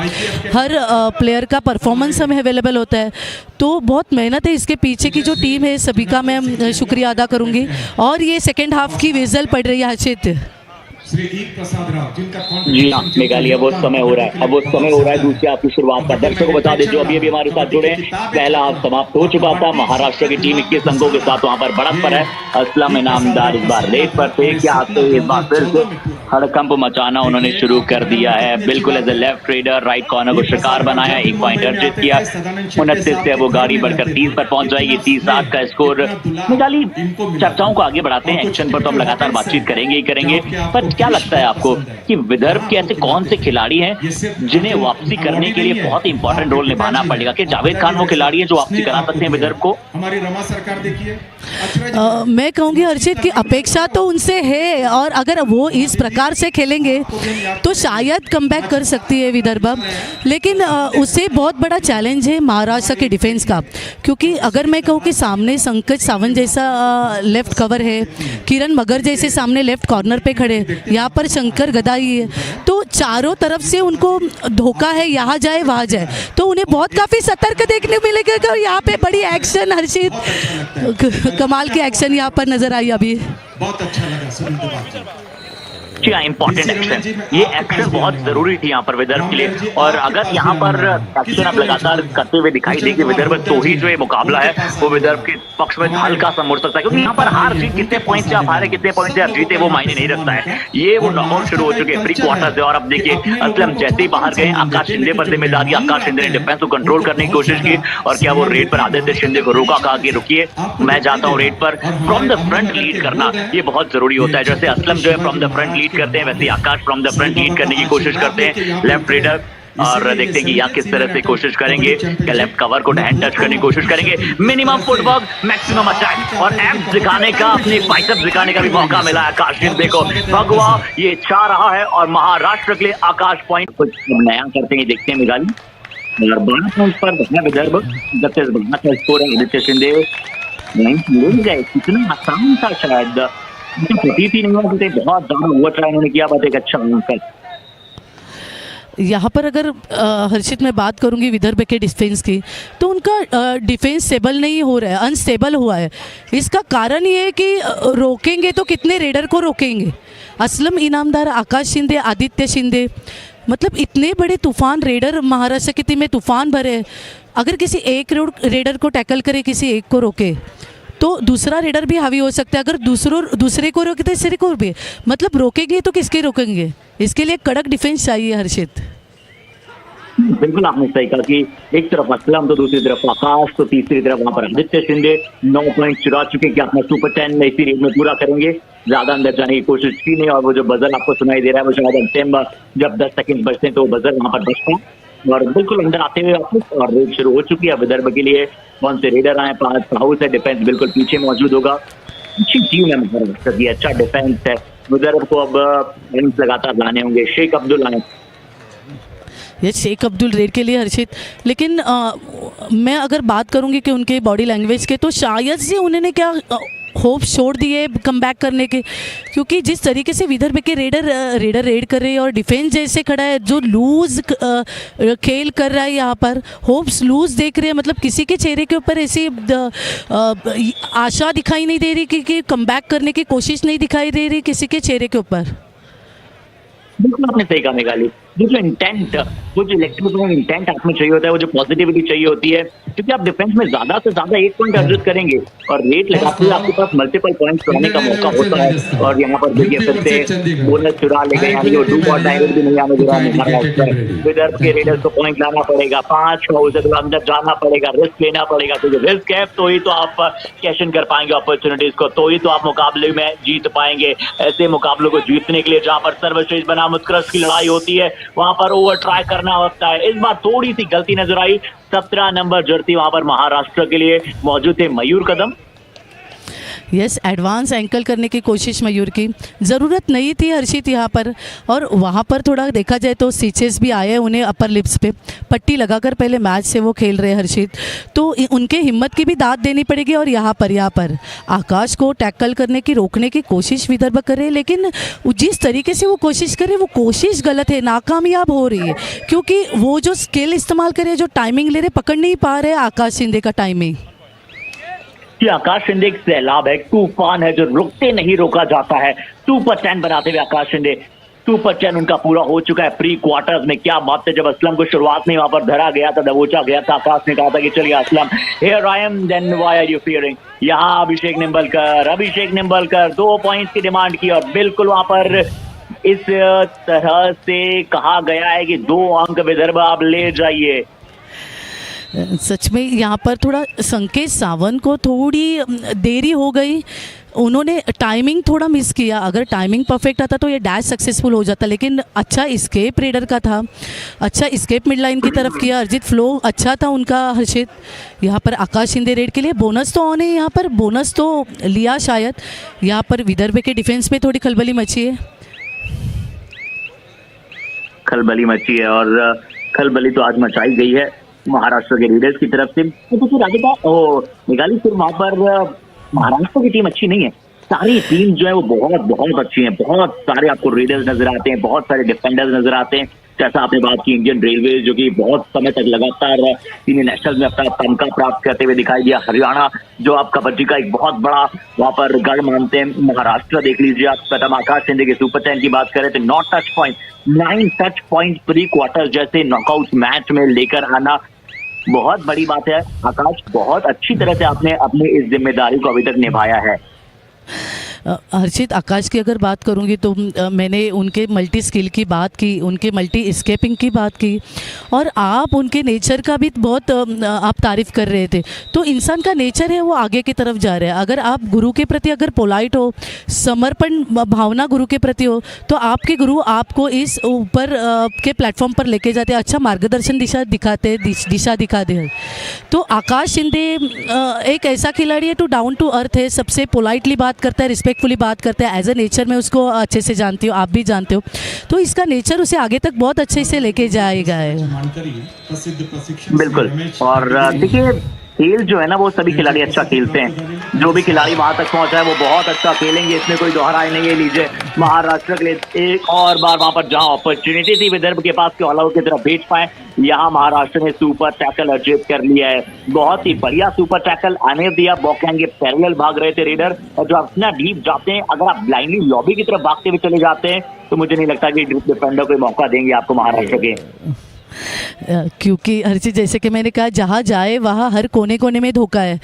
हर प्लेयर का परफॉर्मेंस हमें अवेलेबल होता है। तो बहुत मेहनत है इसके पीछे की जो टीम है, सभी का मैं शुक्रिया अदा करूँगी। और ये सेकेंड हाफ की विजल पड़ रही है हर्षित। जी हाँ मेघाली, अब वो समय हो रहा है दूसरे हाफ की शुरुआत का। दर्शकों को बता दें जो अभी हमारे साथ जुड़े, पहला हाफ समाप्त हो चुका था। महाराष्ट्र की टीम 21 अंकों के साथ वहां पर बढ़त पर है। असलम इनामदार इस बार रेट पर थे, क्या इस बार फिर से हड़कंप मचाना उन्होंने शुरू कर दिया है। बिल्कुल as a left raider right corner को शिकार बनाया, 1 पॉइंट अर्जित किया। 29 से वो गाड़ी बढ़कर 30 पर पहुंच जाएगी। 30-8 का स्कोर। मेघाली, चर्चाओं को आगे बढ़ाते हैं, एक्शन पर तो हम लगातार बातचीत करेंगे ही करेंगे, पर क्या लगता है आपको कि विदर्भ के ऐसे कौन से खिलाड़ी हैं जिन्हें वापसी करने के लिए बहुत ही इंपॉर्टेंट रोल निभाना पड़ेगा? कि जावेद खान वो खिलाड़ी है जो वापसी करा सकते हैं विदर्भ को? हमारी रमा सरकार देखिए, मैं कहूँगी हर्षित की अपेक्षा तो उनसे है, और अगर वो इस प्रकार से खेलेंगे तो शायद कमबैक कर सकती है विदर्भ। लेकिन उससे बहुत बड़ा चैलेंज है महाराष्ट्र के डिफेंस का, क्योंकि अगर मैं कहूँ कि सामने संकट सावंत जैसा लेफ्ट कवर है, किरण मगर जैसे सामने लेफ्ट कॉर्नर पे खड़े, यहाँ पर शंकर गदाई है, तो चारों तरफ से उनको धोखा है, यहाँ जाए वहाँ जाए, तो उन्हें बहुत काफ़ी सतर्क देखने मिलेगा। यहाँ पे बड़ी एक्शन हर्षित, कमाल की एक्शन यहाँ पर नजर आई अभी। बहुत अच्छा लगा सुनील बात। जी हाँ, इंपॉर्टेंट एक्शन, ये एक्शन बहुत जरूरी थी यहाँ पर विदर्भ के लिए। और अगर यहाँ पर एक्शन अब लगातार करते हुए दिखाई देगी विदर्भ, तो ही जो ये मुकाबला है वो विदर्भ के पक्ष में हल्का सा मुड़ सकता है। क्योंकि यहाँ पर हार जीत कितने पॉइंट से आप हारे, कितने पॉइंट से आप जीते, वो मायने नहीं रखता है। ये वो नॉकआउट शुरू हो चुके हैं प्री क्वार्टर से। और अब देखिए असलम जैसे ही बाहर गए, आकाश शिंदे पर जिम्मेदारी। आकाश शिंदे ने डिफेंस को कंट्रोल करने की कोशिश की, और क्या वो रेड पर आदित्य शिंदे को रोका, कहा कि रुकिए मैं जाता हूँ रेड पर। फ्रॉम द फ्रंट लीड करना ये बहुत जरूरी होता है। जैसे असलम जो है फ्रॉम द फ्रंट लीड करते हैं, वैसे आकाश फ्रॉम द फ्रंट लीड करने की कोशिश करते हैं लेफ्ट रेडर। और देखते हैं कि यहाँ किस तरह से कोशिश करेंगे, क्या लेफ्ट कवर को हैंड टच करने की कोशिश करेंगे। मिनिमम फुटवर्क, मैक्सिमम अटैक और एम्स दिखाने का, अपनी बाइसेप्स दिखाने का भी मौका मिला है आकाश शिंदे को। भगवा ये चाह रहा है, और महाराष्ट्र के लिए आकाश पॉइंट कुछ नया करते हैं, देखते हैं मेघाली। 12 पॉइंट पर है विदर्भ, 10-12 का स्कोर है। आदित्य शिंदे नहीं मिल गए, कितना आसान था, शायद प्रतीत ही नहीं हुआ, बहुत ज्यादा ओवर ट्राई उन्होंने किया, बट एक अच्छा आंसर। यहाँ पर अगर हर्षित मैं बात करूँगी विदर्भ के डिफेंस की, तो उनका डिफेंस स्टेबल नहीं हो रहा है, अनस्टेबल हुआ है। इसका कारण ये है कि रोकेंगे तो कितने रेडर को रोकेंगे? असलम इनामदार, आकाश शिंदे, आदित्य शिंदे, मतलब इतने बड़े तूफान रेडर महाराष्ट्र की टीम में तूफान भरे। अगर किसी एक रेडर को टैकल करे, किसी एक को रोके, तो दूसरा रेडर भी हावी हो सकता है। अगर दूसरे को रोके तो तीसरे को भी, मतलब रोकेंगे तो किसके रोकेंगे? इसके लिए कड़क डिफेंस चाहिए हर्षित। बिल्कुल आपने सही कहा कि एक तरफ असलम तो दूसरी तरफ आकाश, तो तीसरी तरफ वहां पर आदित्य शिंदे 9 पॉइंट चुरा चुके कि अपना सुपर 10 में इसी रेट में पूरा करेंगे। ज्यादा अंदर जाने की कोशिश की नहीं, और वो जो बजर आपको सुनाई दे रहा है वो शायद अंतिम जब 10 सेकंड बचते हैं तो वो बजर वहां पर बचता है, और बिल्कुल अंदर आते हुए वापस। और रेड शुरू हो चुकी है विदर्भ के लिए। कौन से रेडर आए, 5 हाउस है, डिफेंस बिल्कुल पीछे मौजूद होगा। अच्छी टीम है महाराष्ट्र की, अच्छा डिफेंस है। विदर्भ को अब रन्स लगातार लाने होंगे। शेख अब्दुल आए, ये शेख अब्दुल रेड के लिए हर्षित। लेकिन मैं अगर बात करूंगी कि उनके बॉडी लैंग्वेज के, तो शायद से उन्होंने क्या होप छोड़ दिए कम बैक करने के, क्योंकि जिस तरीके से विदर्भ के रेडर रेड कर रहे हैं और डिफेंस जैसे खड़ा है, जो लूज खेल कर रहा है, यहाँ पर होप्स लूज देख रहे हैं। मतलब किसी के चेहरे के ऊपर ऐसी आशा दिखाई नहीं दे रही कि कम बैक करने की कोशिश नहीं दिखाई दे रही किसी के चेहरे के ऊपर। बिल्कुल आपने सही कहा मेघाली। जो इंटेंट, वो जो इलेक्ट्रिक इंटेंट आप में चाहिए होता है, वो जो पॉजिटिविटी चाहिए होती है, क्योंकि आप डिफेंस में ज्यादा से ज्यादा 1 पॉइंट अर्जित करेंगे और रेट लगाते हुए आपके पास मल्टीपल पॉइंट्स लाने का मौका होता है। और यहाँ पर देखिए फिर से बोनस चुरा ले गए, यानी वो 2 और डायरेक्ट भी नहीं आने दे रहा है। विदर्भ के रेडर्स को पॉइंट लाना पड़ेगा, 5 हाउस है, अंदर जाना पड़ेगा, रिस्क लेना पड़ेगा। तो रिस्क है तो ही तो आप कैश इन कर पाएंगे अपॉर्चुनिटीज को, तो ही तो आप मुकाबले में जीत पाएंगे। ऐसे मुकाबलों को जीतने के लिए जहाँ पर सर्वश्रेष्ठ बनाम उत्कृष्ट की लड़ाई होती है, वहां पर ओवर ट्राई करना होता है। इस बार थोड़ी सी गलती नजर आई। 17 नंबर जर्सी वहां पर महाराष्ट्र के लिए मौजूद थे मयूर कदम। यस, एडवांस एंकल करने की कोशिश मयूर की ज़रूरत नहीं थी हर्षित यहाँ पर। और वहाँ पर थोड़ा देखा जाए तो स्टिचेस भी आए उन्हें अपर लिप्स पे, पट्टी लगाकर पहले मैच से वो खेल रहे हर्षित, तो उनके हिम्मत की भी दाद देनी पड़ेगी। और यहाँ पर आकाश को टैकल करने की, रोकने की कोशिश विदर्भ कर रहे हैं, लेकिन जिस तरीके से वो कोशिश कर रहे हैं वो कोशिश गलत है, नाकामयाब हो रही है। क्योंकि वो जो स्किल इस्तेमाल कर रहे हैं, जो टाइमिंग ले रहे, पकड़ नहीं पा रहे आकाश शिंदे का टाइमिंग। कि आकाश शिंदे एक सैलाब है, तूफान है जो रुकते नहीं रोका जाता है। सुपर 10 बनाते हुए आकाश शिंदे, सुपर 10 उनका पूरा हो चुका है प्री क्वार्टर्स में। क्या बात है, जब असलम को शुरुआत में वहां पर धरा गया था, दबोचा गया था, आकाश ने कहा था कि चलिए Aslam here I am, then why are you fearing. यहाँ अभिषेक निंबलकर 2 पॉइंट्स की डिमांड की, और बिल्कुल वहां पर इस तरह से कहा गया है कि 2 अंक विदर्भ आप ले जाइए। सच में यहाँ पर थोड़ा संकेत सावंत को थोड़ी देरी हो गई, उन्होंने टाइमिंग थोड़ा मिस किया। अगर टाइमिंग परफेक्ट आता तो ये डैश सक्सेसफुल हो जाता, लेकिन अच्छा स्केप रेडर का था, अच्छा स्केप मिड लाइन की तरफ किया अर्जित, फ्लो अच्छा था उनका हर्षित। यहाँ पर आकाश शिंदे रेड के लिए बोनस तो ऑन है, यहाँ पर बोनस तो लिया शायद। यहाँ पर विदर्भ के डिफेंस में थोड़ी खलबली मची है, और खलबली तो आज मचाई गई है महाराष्ट्र के रीडर्स की तरफ से। तो फिर आगे निकाली, फिर वहां पर महाराष्ट्र की टीम अच्छी नहीं है, सारी टीम जो है वो बहुत बहुत अच्छी है। बहुत सारे आपको रीडर्स नजर आते हैं, बहुत सारे डिफेंडर्स नजर आते हैं। जैसा आपने बात की इंडियन रेलवे जो कि बहुत समय तक लगातार सीनियर नेशनल में अपना तमगा प्राप्त करते हुए दिखाई दिया। हरियाणा जो आप कबड्डी का एक बहुत बड़ा वहां पर गढ़ मानते हैं। महाराष्ट्र देख लीजिए आप, प्रथम आकाश शिंदे के सुपर 10 की बात करें तो 9 टच पॉइंट प्री क्वार्टर जैसे नॉकआउट मैच में लेकर आना बहुत बड़ी बात है। आकाश बहुत अच्छी तरह से आपने अपनी इस जिम्मेदारी को अभी तक निभाया है। हर्षित, आकाश की अगर बात करूंगी तो मैंने उनके मल्टी स्किल की बात की, उनके मल्टी स्केपिंग की बात की, और आप उनके नेचर का भी बहुत आप तारीफ़ कर रहे थे। तो इंसान का नेचर है वो आगे की तरफ जा रहा है। अगर आप गुरु के प्रति अगर पोलाइट हो, समर्पण भावना गुरु के प्रति हो, तो आपके गुरु आपको इस ऊपर के प्लेटफॉर्म पर लेके जाते हैं, अच्छा मार्गदर्शन दिशा दिखाते हैं। तो आकाश शिंदे एक ऐसा खिलाड़ी है, तो डाउन टू अर्थ है, सबसे पोलाइटली बात करता है, रिस्पेक्टफुली बात करता है। एज ए नेचर में उसको अच्छे से जानती हो, आप भी जानते हो, तो इसका नेचर उसे आगे तक बहुत अच्छे से लेके जाएगा। बिल्कुल, और देखिए खेल जो है ना वो सभी खिलाड़ी अच्छा खेलते हैं। जो भी खिलाड़ी वहां तक पहुंचा है वो बहुत अच्छा खेलेंगे, इसमें कोई दोहराई नहीं है। लीजिए महाराष्ट्र के लिए एक और बार वहां पर जहां अपॉर्चुनिटी थी विदर्भ के पास कि ऑल आउट की तरफ भेज पाए, यहाँ महाराष्ट्र ने सुपर टैकल अर्जित कर लिया है। बहुत ही बढ़िया सुपर टैकल आने दिया। बॉकहैंड के पैरेलल भाग रहे थे रेडर, और जो अपना डीप जाते हैं, अगर आप ब्लाइंडली लॉबी की तरफ भागते हुए चले जाते हैं तो मुझे नहीं लगता कि डिफेंडर को मौका देंगे आपको महाराष्ट्र के। क्योंकि हर चीज़ जैसे कि मैंने कहा, जहाँ जाए वहाँ हर कोने कोने में धोखा है।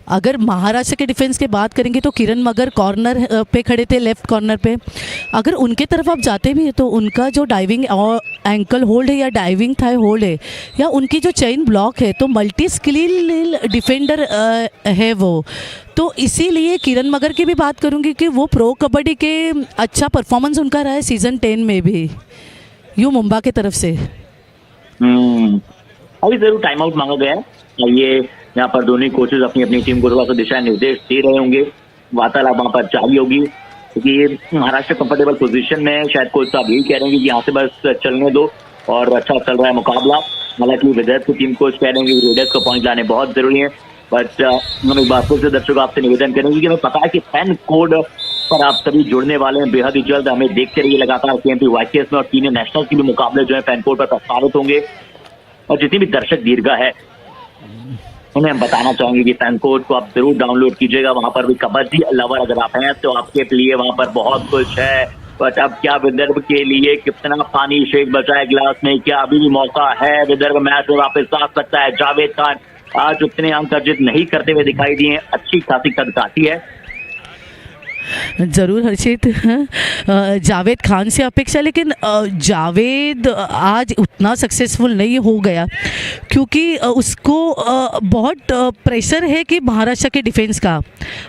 अगर महाराष्ट्र के डिफेंस की बात करेंगे तो किरण मगर कॉर्नर पे खड़े थे, लेफ्ट कॉर्नर पे। अगर उनके तरफ आप जाते भी हैं तो उनका जो डाइविंग एंकल होल्ड है या डाइविंग थाई होल्ड है या उनकी जो चेन ब्लॉक है, तो मल्टी स्किल डिफेंडर है वो। तो इसीलिए किरण मगर की भी बात करूँगी कि वो प्रो कबड्डी के अच्छा परफॉर्मेंस उनका रहा है सीज़न 10 में भी, यू मुंबई की तरफ से। अभी जरूर टाइम आउट मांगा गया है, और ये यहाँ पर दोनों कोचेज अपनी अपनी टीम को थोड़ा सा दिशा निर्देश दे रहे होंगे। वार्तालाप वहाँ पर जारी होगी, क्योंकि महाराष्ट्र कंफर्टेबल पोजीशन में, शायद कोच साहब यही कह रहे हैं कि यहाँ से बस चलने दो, और अच्छा चल रहा है मुकाबला। हालांकि विदर्भ की टीम कोच कह रहे हैं कि रेडर्स को पॉइंट लाने बहुत जरूरी है। बट हम एक बार फिर से दर्शकों आपसे निवेदन करेंगे कि हमें पता है कि फैन कोड पर आप सभी जुड़ने वाले हैं बेहद ही जल्द। हमें देखते रहिए लगातार केएमपी वाईकेएस में, और सीनियर नेशनल के भी मुकाबले जो है फैन कोड पर प्रस्तावित होंगे। और जितनी भी दर्शक दीर्घा है उन्हें हम बताना चाहेंगे कि फैन कोड को आप जरूर डाउनलोड कीजिएगा। वहां पर भी कबड्डी लवर अगर आप हैं तो आपके लिए वहां पर बहुत कुछ है। बट अब क्या विदर्भ के लिए कितना पानी शेक बचा है गिलास में, क्या अभी भी मौका है विदर्भ मैच में वापस आ सकता है? जावेद खान आज उतने अंक अर्जित नहीं करते हुए दिखाई दिए, अच्छी खासी कदकाठी है। ज़रूर हर्षित, जावेद खान से अपेक्षा, लेकिन जावेद आज उतना सक्सेसफुल नहीं हो गया क्योंकि उसको बहुत प्रेशर है कि महाराष्ट्र के डिफेंस का,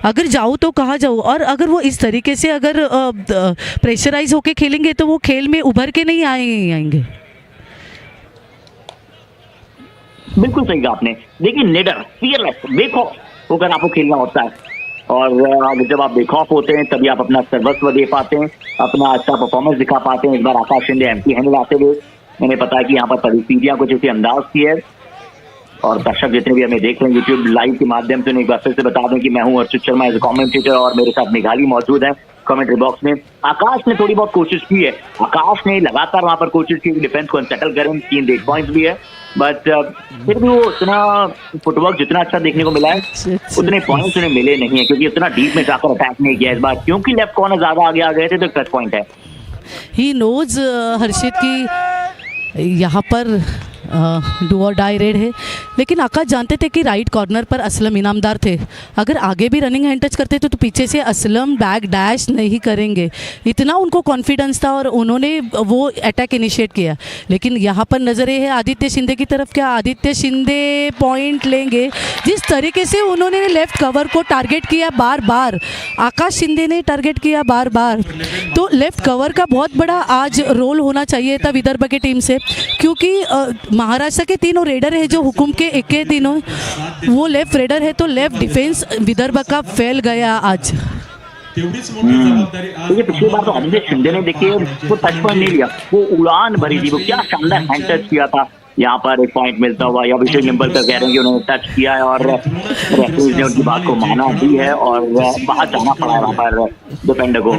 अगर जाऊँ तो कहाँ जाऊँ। और अगर वो इस तरीके से अगर प्रेशराइज होके खेलेंगे तो वो खेल में उभर के नहीं आएंगे। बिल्कुल सही कहा आपने। देखिए निडर, फियरलेस, देखो अगर आपको खेलना होता है और जब आप बेखौफ होते हैं तभी आप अपना सर्वस्व दे पाते हैं, अपना अच्छा परफॉर्मेंस दिखा पाते हैं। इस बार आकाश शिंदे एम्प्टी हैंडल आते हुए मैंने पता कि यहाँ पर परिस्थितियां कुछ इसी अंदाज की है। और दर्शक जितने भी हमें देख रहे हैं यूट्यूब लाइव के माध्यम से, एक बार फिर से बता दें कि मैं हूं अर्चित शर्मा एज कमेंटेटर और मेरे साथ मेघाली मौजूद है कमेंट्री बॉक्स में। आकाश ने थोड़ी बहुत कोशिश की है, आकाश ने लगातार वहां पर कोशिश की कि डिफेंस को अनसेटल करें, 3 डेड पॉइंट्स भी है, बट फिर भी वो उतना फुटवर्क जितना अच्छा देखने को मिला है उतने पॉइंट्स उन्हें मिले नहीं है, क्योंकि उतना डीप में जाकर अटैक नहीं किया इस बार, क्योंकि लेफ्ट कॉर्नर ज्यादा आगे आ गए थे तो टच पॉइंट है। ही नोज हर्षित की यहाँ पर डू और डाई रेड है, लेकिन आकाश जानते थे कि राइट कॉर्नर पर असलम इनामदार थे। अगर आगे भी रनिंग हैंड टच करते तो पीछे से असलम बैक डैश नहीं करेंगे, इतना उनको कॉन्फिडेंस था और उन्होंने वो अटैक इनिशिएट किया। लेकिन यहाँ पर नज़र ये है आदित्य शिंदे की तरफ, क्या आदित्य शिंदे पॉइंट लेंगे? जिस तरीके से उन्होंने लेफ्ट कवर को टारगेट किया बार बार, आकाश शिंदे ने टारगेट किया बार बार, तो लेफ्ट कवर का बहुत बड़ा आज रोल होना चाहिए था विदर्भ की टीम से, क्योंकि महाराष्ट्र के तीनों रेडर है जो हुकुम के एक के तीनों, वो लेफ्ट रेडर है, तो लेफ्ट डिफेंस विदर्भ का फेल गया आज। ये पिछली बार तो आदित्य शिंदे ने देखिए वो टच पॉइंट नहीं लिया, वो उड़ान भरी थी, वो क्या शानदार हैंड टच किया था। यहाँ पर एक पॉइंट मिलता हुआ या अभिषेक निंबलकर कह रहे हैं कि उन्होंने टच किया है और रेफरीज ने उनकी बात को माना भी है और बाहर जाना पड़ा है वहाँ पर डिफेंडर को,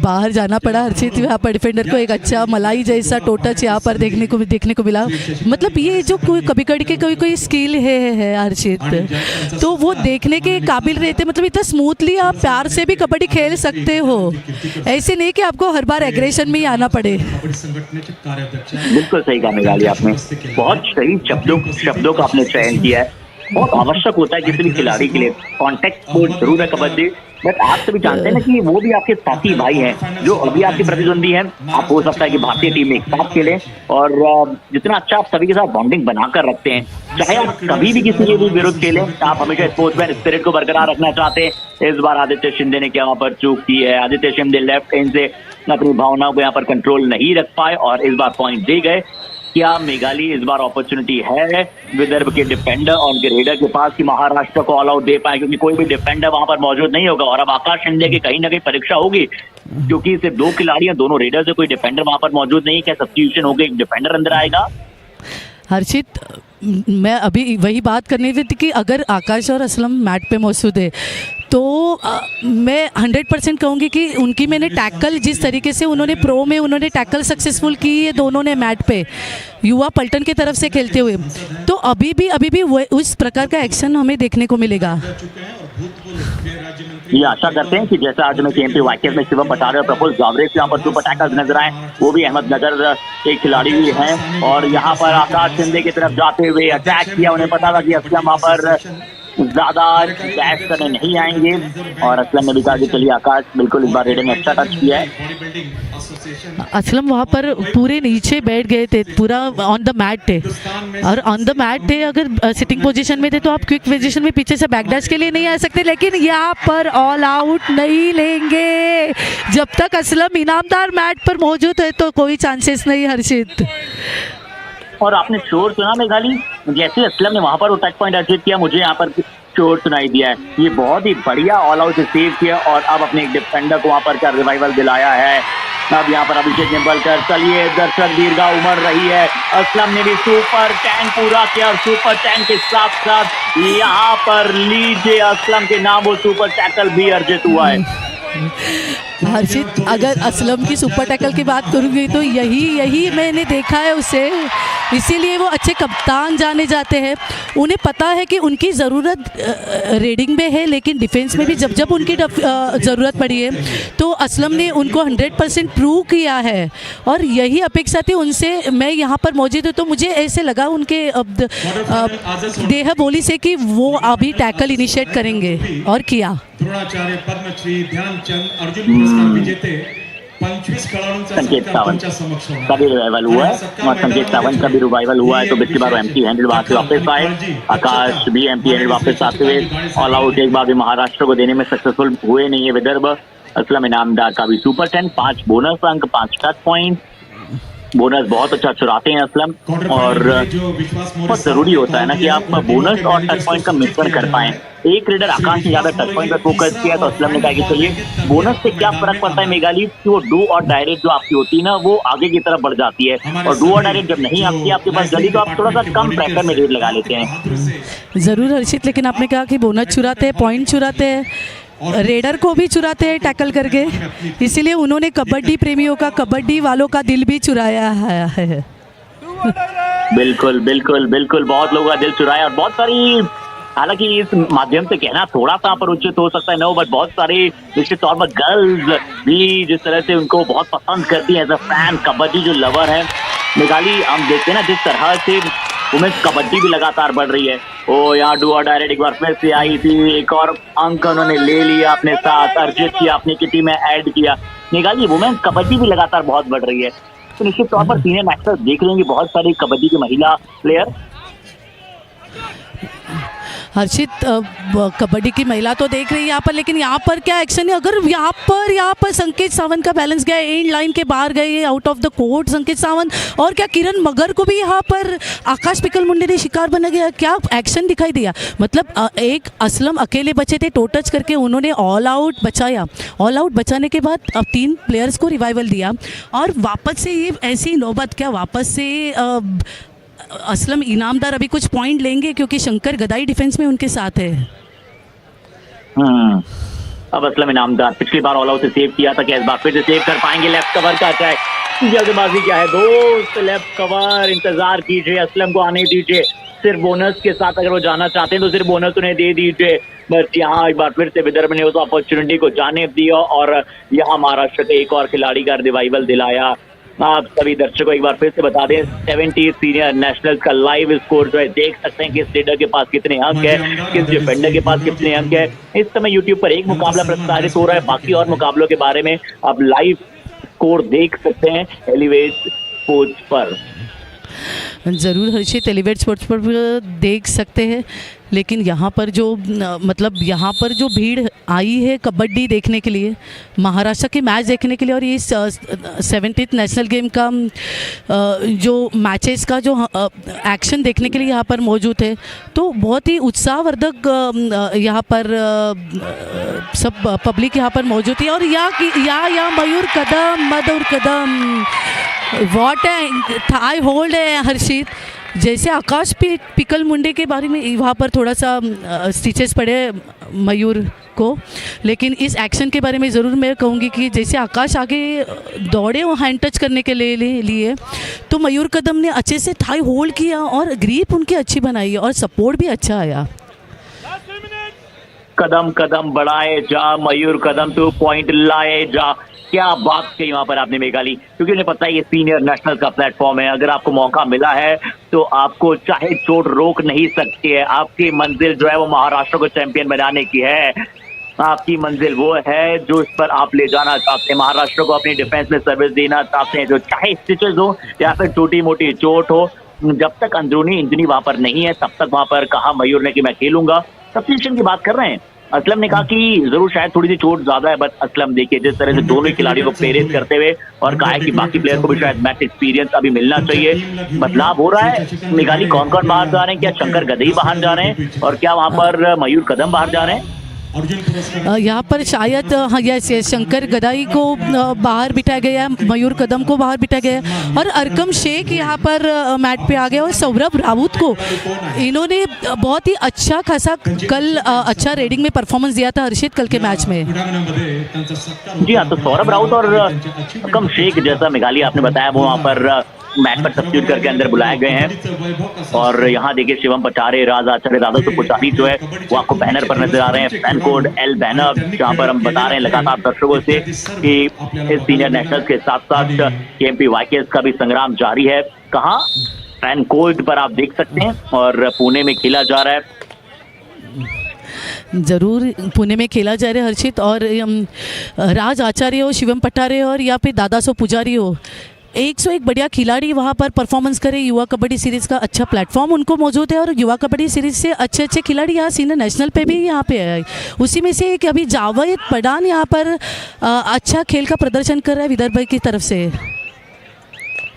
बाहर जाना पड़ा हर्षित यहाँ पर डिफेंडर को। एक अच्छा मलाई जैसा टोटच यहाँ पर देखने को मिला। मतलब ये जो कोई कभी कभी के कोई स्किल है हर्षित, तो वो देखने के काबिल रहते, मतलब इतना स्मूथली आप प्यार से भी कबड्डी खेल सकते हो, ऐसे नहीं कि आपको हर बार एग्रेशन में ही आना पड़े। बिल्कुल सही कहा मेघाली आपने, बहुत सही शब्दों का आपने चयन किया है। बहुत आवश्यक होता है किसी भी खिलाड़ी के लिए, कॉन्टेक्ट स्पोर्ट जरूर है कबड्डी, बट आप सभी जानते हैं ना कि वो भी आपके साथी भाई हैं जो अभी आपके प्रतिद्वंदी हैं। आप हो सकता है कि भारतीय टीम में एक साथ खेलें और जितना अच्छा आप सभी के साथ बॉन्डिंग बनाकर रखते हैं, चाहे आप कभी भी किसी के भी विरुद्ध खेलें, आप हमेशा स्पोर्ट्समैन स्पिरिट को बरकरार रखना चाहते हैं। इस बार आदित्य शिंदे ने क्या वहां पर चूक की है, आदित्य शिंदे लेफ्ट हैंड से अपनी भावनाओं को यहाँ पर कंट्रोल नहीं रख पाए और इस बार पॉइंट दे गए। क्या मेघाली इस बार अपॉर्चुनिटी है विदर्भ के डिफेंडर और उनके रेडर के पास कि महाराष्ट्र को ऑल आउट दे पाए, क्योंकि कोई भी डिफेंडर वहां पर मौजूद नहीं होगा और अब आकाश शिंदे की कहीं ना कहीं परीक्षा होगी, क्योंकि सिर्फ 2 खिलाड़ी हैं, दोनों रेडर से कोई डिफेंडर वहां पर मौजूद नहीं है। क्या सब्स्टिट्यूशन होकर एक डिफेंडर अंदर आएगा? हर्षित, मैं अभी वही बात करनी थी कि अगर आकाश और असलम मैट पे मौजूद है तो मैं 100% कहूँगी कि उनकी मैंने टैकल जिस तरीके से उन्होंने प्रो में उन्होंने टैकल सक्सेसफुल की है दोनों ने मैट पे, युवा पलटन की तरफ से खेलते हुए, तो अभी भी उस प्रकार का एक्शन हमें देखने को मिलेगा। ये आशा करते हैं कि जैसा आज में केएमपी वाइकेस में शिवम पटारे और प्रफुल्ल जावरे यहाँ पर सुपर टैकल्स नजर आए, वो भी अहमदनगर के खिलाड़ी भी हैं और यहाँ पर आकाश शिंदे की तरफ जाते हुए अटैक किया। उन्हें पता था कि असलम वहाँ पर ज्यादा डैश करने नहीं आएंगे और असलम ने भी कहा कि चलिए आकाश बिल्कुल इस बार रेडिंग अच्छा टच किया है। असलम वहाँ पर पूरे नीचे बैठ गए थे, पूरा ऑन द मैट थे और ऑन द मैट थे, अगर सिटिंग पोजीशन में थे तो आप क्विक पोजीशन में पीछे से बैकडैश के लिए नहीं आ सकते, लेकिन यहाँ पर ऑल आउट नहीं लेंगे जब तक असलम इनामदार मैट पर मौजूद है, तो कोई चांसेस नहीं हर्षित। और आपने शोर सुना मेघाली, जैसे असलम ने वहां पर वो टच पॉइंट अचीव किया, मुझे यहाँ पर शोर सुनाई दिया है। ये बहुत ही बढ़िया ऑल आउट से सेव किया और अब अपने एक डिफेंडर को वहां पर क्या रिवाइवल दिलाया है। अब यहाँ पर अभिषेक निंबलकर, चलिए दर्शक दीर्घा उमड़ रही है, असलम ने भी सुपर टैंक पूरा किया और सुपर टैंक के साथ साथ यहाँ पर लीजिए असलम के नाम वो सुपर टैकल भी अर्जित हुआ है। हर्षित, अगर असलम की सुपर टैकल की बात करूँगी तो यही मैंने देखा है उसे, इसीलिए वो अच्छे कप्तान जाने जाते हैं। उन्हें पता है कि उनकी ज़रूरत रेडिंग में है, लेकिन डिफेंस में भी जब उनकी ज़रूरत पड़ी है तो असलम ने उनको 100% प्रूव किया है और यही अपेक्षा थी उनसे। मैं यहाँ पर मौजूद हूँ तो मुझे ऐसे लगा उनके देह बोली से कि वो अभी टैकल इनिशिएट करेंगे और किया। द्रोणाचार्य, पद्मश्री, ध्यानचंद, अर्जुन पुरस्कार विजेते 25 संकेत सावंत का भी रिवाइवल हुआ है और संकेत सावंत का भी रिवाइवल हुआ है, तो पिछली बार एमपी हैंडल वहां से वापस आए। आकाश भी एमपी हैंडल वापस आते हुए ऑल आउट एक बार भी महाराष्ट्र को देने में सक्सेसफुल हुए नहीं है विदर्भ। असलम इनामदार का भी सुपर 10, 5 बोनस अंक, 5 टच पॉइंट, बोनस बहुत अच्छा चुराते हैं असलम। और बहुत जरूरी होता है ना कि आप बोनस और टच पॉइंट का मिश्रण कर पाएं, एक रेडर आकाश ने ज्यादा टच पॉइंट पर फोकस किया तो असलम ने कहा कि चलिए बोनस से क्या फर्क पड़ता है मेघाली कि वो डू और डायरेक्ट जो आपकी होती है ना वो आगे की तरफ बढ़ जाती है, और डू और डायरेक्ट जब नहीं आती है आपके पास गली तो आप थोड़ा सा कम प्रेशर में रेड लगा लेते हैं। ज़रूर हर्षित, लेकिन आपने कहा कि बोनस चुराते हैं, पॉइंट चुराते हैं, रेडर को भी चुराते हैं टैकल करके, इसीलिए उन्होंने कबड्डी प्रेमियों का, कबड्डी वालों का दिल भी चुराया है। बिल्कुल बिल्कुल बिल्कुल, बहुत लोगों का दिल चुराया और बहुत सारी, हालांकि इस माध्यम से कहना थोड़ा सा पर उचित हो सकता है नो, बट बहुत सारे निश्चित तौर पर गर्ल्स भी जिस तरह से उनको बहुत पसंद करती है एज अ फैन, कबड्डी जो लवर है मेघाली, हम देखते हैं ना जिस तरह से वुमेन्स कबड्डी भी लगातार बढ़ रही है। ओ यहाँ डू और डायरेक्ट एक बार फिर से आई थी, एक और अंक उन्होंने ले लिया अपने साथ, अर्जित किया अपनी की टीम में ऐड किया। मेघाली वुमेन्स कबड्डी भी लगातार बहुत बढ़ रही है, तो निश्चित तौर पर सीनियर नेशनल देख लेंगे बहुत सारी कबड्डी की महिला प्लेयर। हर्षित, कबड्डी की महिला तो देख रही है यहाँ पर, लेकिन यहाँ पर क्या एक्शन है? अगर यहाँ पर संकेत सावंत का बैलेंस गया, एंड लाइन के बाहर गए, आउट ऑफ द कोर्ट संकेत सावंत, और क्या किरण मगर को भी यहाँ पर आकाश पिकल मुंडे ने शिकार बना गया? क्या एक्शन दिखाई दिया? मतलब एक असलम अकेले बचे थे, टो टच करके उन्होंने ऑल आउट बचाया, ऑल आउट बचाने के बाद अब 3 प्लेयर्स को रिवाइवल दिया, और वापस से ये ऐसी नौबत, क्या वापस से असलम इनामदार अभी कुछ पॉइंट लेंगे क्योंकि शंकर गदाई डिफेंस में उनके साथ है। अब असलम इनामदार पिछली बार ऑल आउट से सेव किया था, क्या इस बार फिर से सेव कर पाएंगे? लेफ्ट कवर का अटैक, जल्दबाजी क्या है दोस्त, लेफ्ट कवर, इंतजार कीजिए, असलम को आने दीजिए, सिर्फ बोनस के साथ अगर वो जाना चाहते हैं तो सिर्फ बोनस उन्हें दे दीजिए। बस यहाँ एक बार फिर से विदर्भ ने उस अपॉर्चुनिटी को जाने दिया और यहाँ महाराष्ट्र के एक और खिलाड़ी का रिवाइवल दिलाया। आप सभी दर्शकों एक बार फिर से बता दें 70 सीनियर नेशनल्स का लाइव स्कोर जो है देख सकते हैं किस रेडर के पास कितने अंक है, किस डिफेंडर के पास कितने अंक है। इस समय यूट्यूब पर एक मुकाबला प्रसारित हो रहा है, बाकी और मुकाबलों के बारे में आप लाइव स्कोर देख सकते हैं एलिवेट स्पोर्ट्स पर। ज़रूर हर्षित, एलिवेट स्पोर्ट्स पर देख सकते हैं, लेकिन यहाँ पर जो मतलब यहाँ पर जो भीड़ आई है कबड्डी देखने के लिए, महाराष्ट्र के मैच देखने के लिए, और इस 70th नेशनल गेम का जो मैचेस का जो एक्शन देखने के लिए यहाँ पर मौजूद है, तो बहुत ही उत्साहवर्धक यहाँ पर सब पब्लिक यहाँ पर मौजूद है। और या मयूर कदम वॉट है थाई होल्ड है हर्षित, जैसे आकाश पिकल मुंडे के बारे में वहाँ पर थोड़ा सा स्टिचेस पड़े मयूर को, लेकिन इस एक्शन के बारे में ज़रूर मैं कहूँगी कि जैसे आकाश आगे दौड़े वो हैंड टच करने के लिए तो मयूर कदम ने अच्छे से थाई होल्ड किया और ग्रिप उनकी अच्छी बनाई और सपोर्ट भी अच्छा आया। कदम कदम बढ़ाए जा मयूर कदम, तो पॉइंट लाए जा। क्या बात कही वहां पर आपने मेघाली, क्योंकि उन्हें पता है ये सीनियर नेशनल का प्लेटफॉर्म है, अगर आपको मौका मिला है तो आपको चाहे चोट रोक नहीं सकती है। आपकी मंजिल जो है वो महाराष्ट्र को चैंपियन बनाने की है, आपकी मंजिल वो है जो इस पर आप ले जाना चाहते हैं, महाराष्ट्र को अपनी डिफेंस में सर्विस देना चाहते हैं, जो चाहे स्टिचेस हो या फिर छोटी मोटी चोट हो, जब तक अंदरूनी इंजरी वहां पर नहीं है तब तक वहां पर कहा मयूर ने कि मैं खेलूंगा। सब्स्टिट्यूशन की बात कर रहे हैं, असलम ने कहा कि जरूर शायद थोड़ी सी चोट ज्यादा है, बट असलम देखिए जिस तरह से दोनों खिलाड़ियों को प्रेरित करते हुए और कहा है कि बाकी प्लेयर को भी शायद मैच एक्सपीरियंस अभी मिलना चाहिए। बदलाव हो रहा है मेघाली, कौन कौन बाहर जा रहे हैं? क्या शंकर गदई बाहर जा रहे हैं और क्या वहां पर मयूर कदम बाहर जा रहे हैं? यहाँ पर शायद हाँ यस शंकर गदाई को बाहर बिठाया गया है, मयूर कदम को बाहर बिठाया गया है और अरकम शेख यहाँ पर मैट पे आ गया और सौरभ राउत को इन्होंने बहुत ही अच्छा खासा कल अच्छा रेडिंग में परफॉर्मेंस दिया था हर्षित कल के मैच में। जी हाँ, तो सौरभ राउत और अरकम शेख जैसा मेघाली आपने बताया वो वहाँ पर मैच पर सब्स्टिट्यूट करके अंदर बुलाए गए हैं। और यहाँ देखिए शिवम पचारे, राज आचार्य, दादा पुजारी जो है वो आपको बैनर पर नजर आ रहे हैं, फैन कोड एल बैनर, जहाँ पर हम बता रहे हैं लगातार दर्शकों से कि इस सीनियर नेशनल के साथ साथ केएमपी वाईकेएस का भी संग्राम जारी है। कहाँ फैन कोड पर आप देख सकते हैं और पुणे में खेला जा रहा है, ज़रूर पुणे में खेला जा रहा है हर्षित। और राज आचार्य हो, शिवम पटारे और या फिर दादा पुजारी हो, 101 बढ़िया खिलाड़ी वहाँ पर परफॉर्मेंस करे। युवा कबड्डी सीरीज़ का अच्छा प्लेटफॉर्म उनको मौजूद है और युवा कबड्डी सीरीज़ से अच्छे अच्छे खिलाड़ी यहाँ सीनियर नेशनल पे भी यहाँ पे है। उसी में से एक अभी जावेद पठान यहाँ पर अच्छा खेल का प्रदर्शन कर रहा है विदर्भ की तरफ से।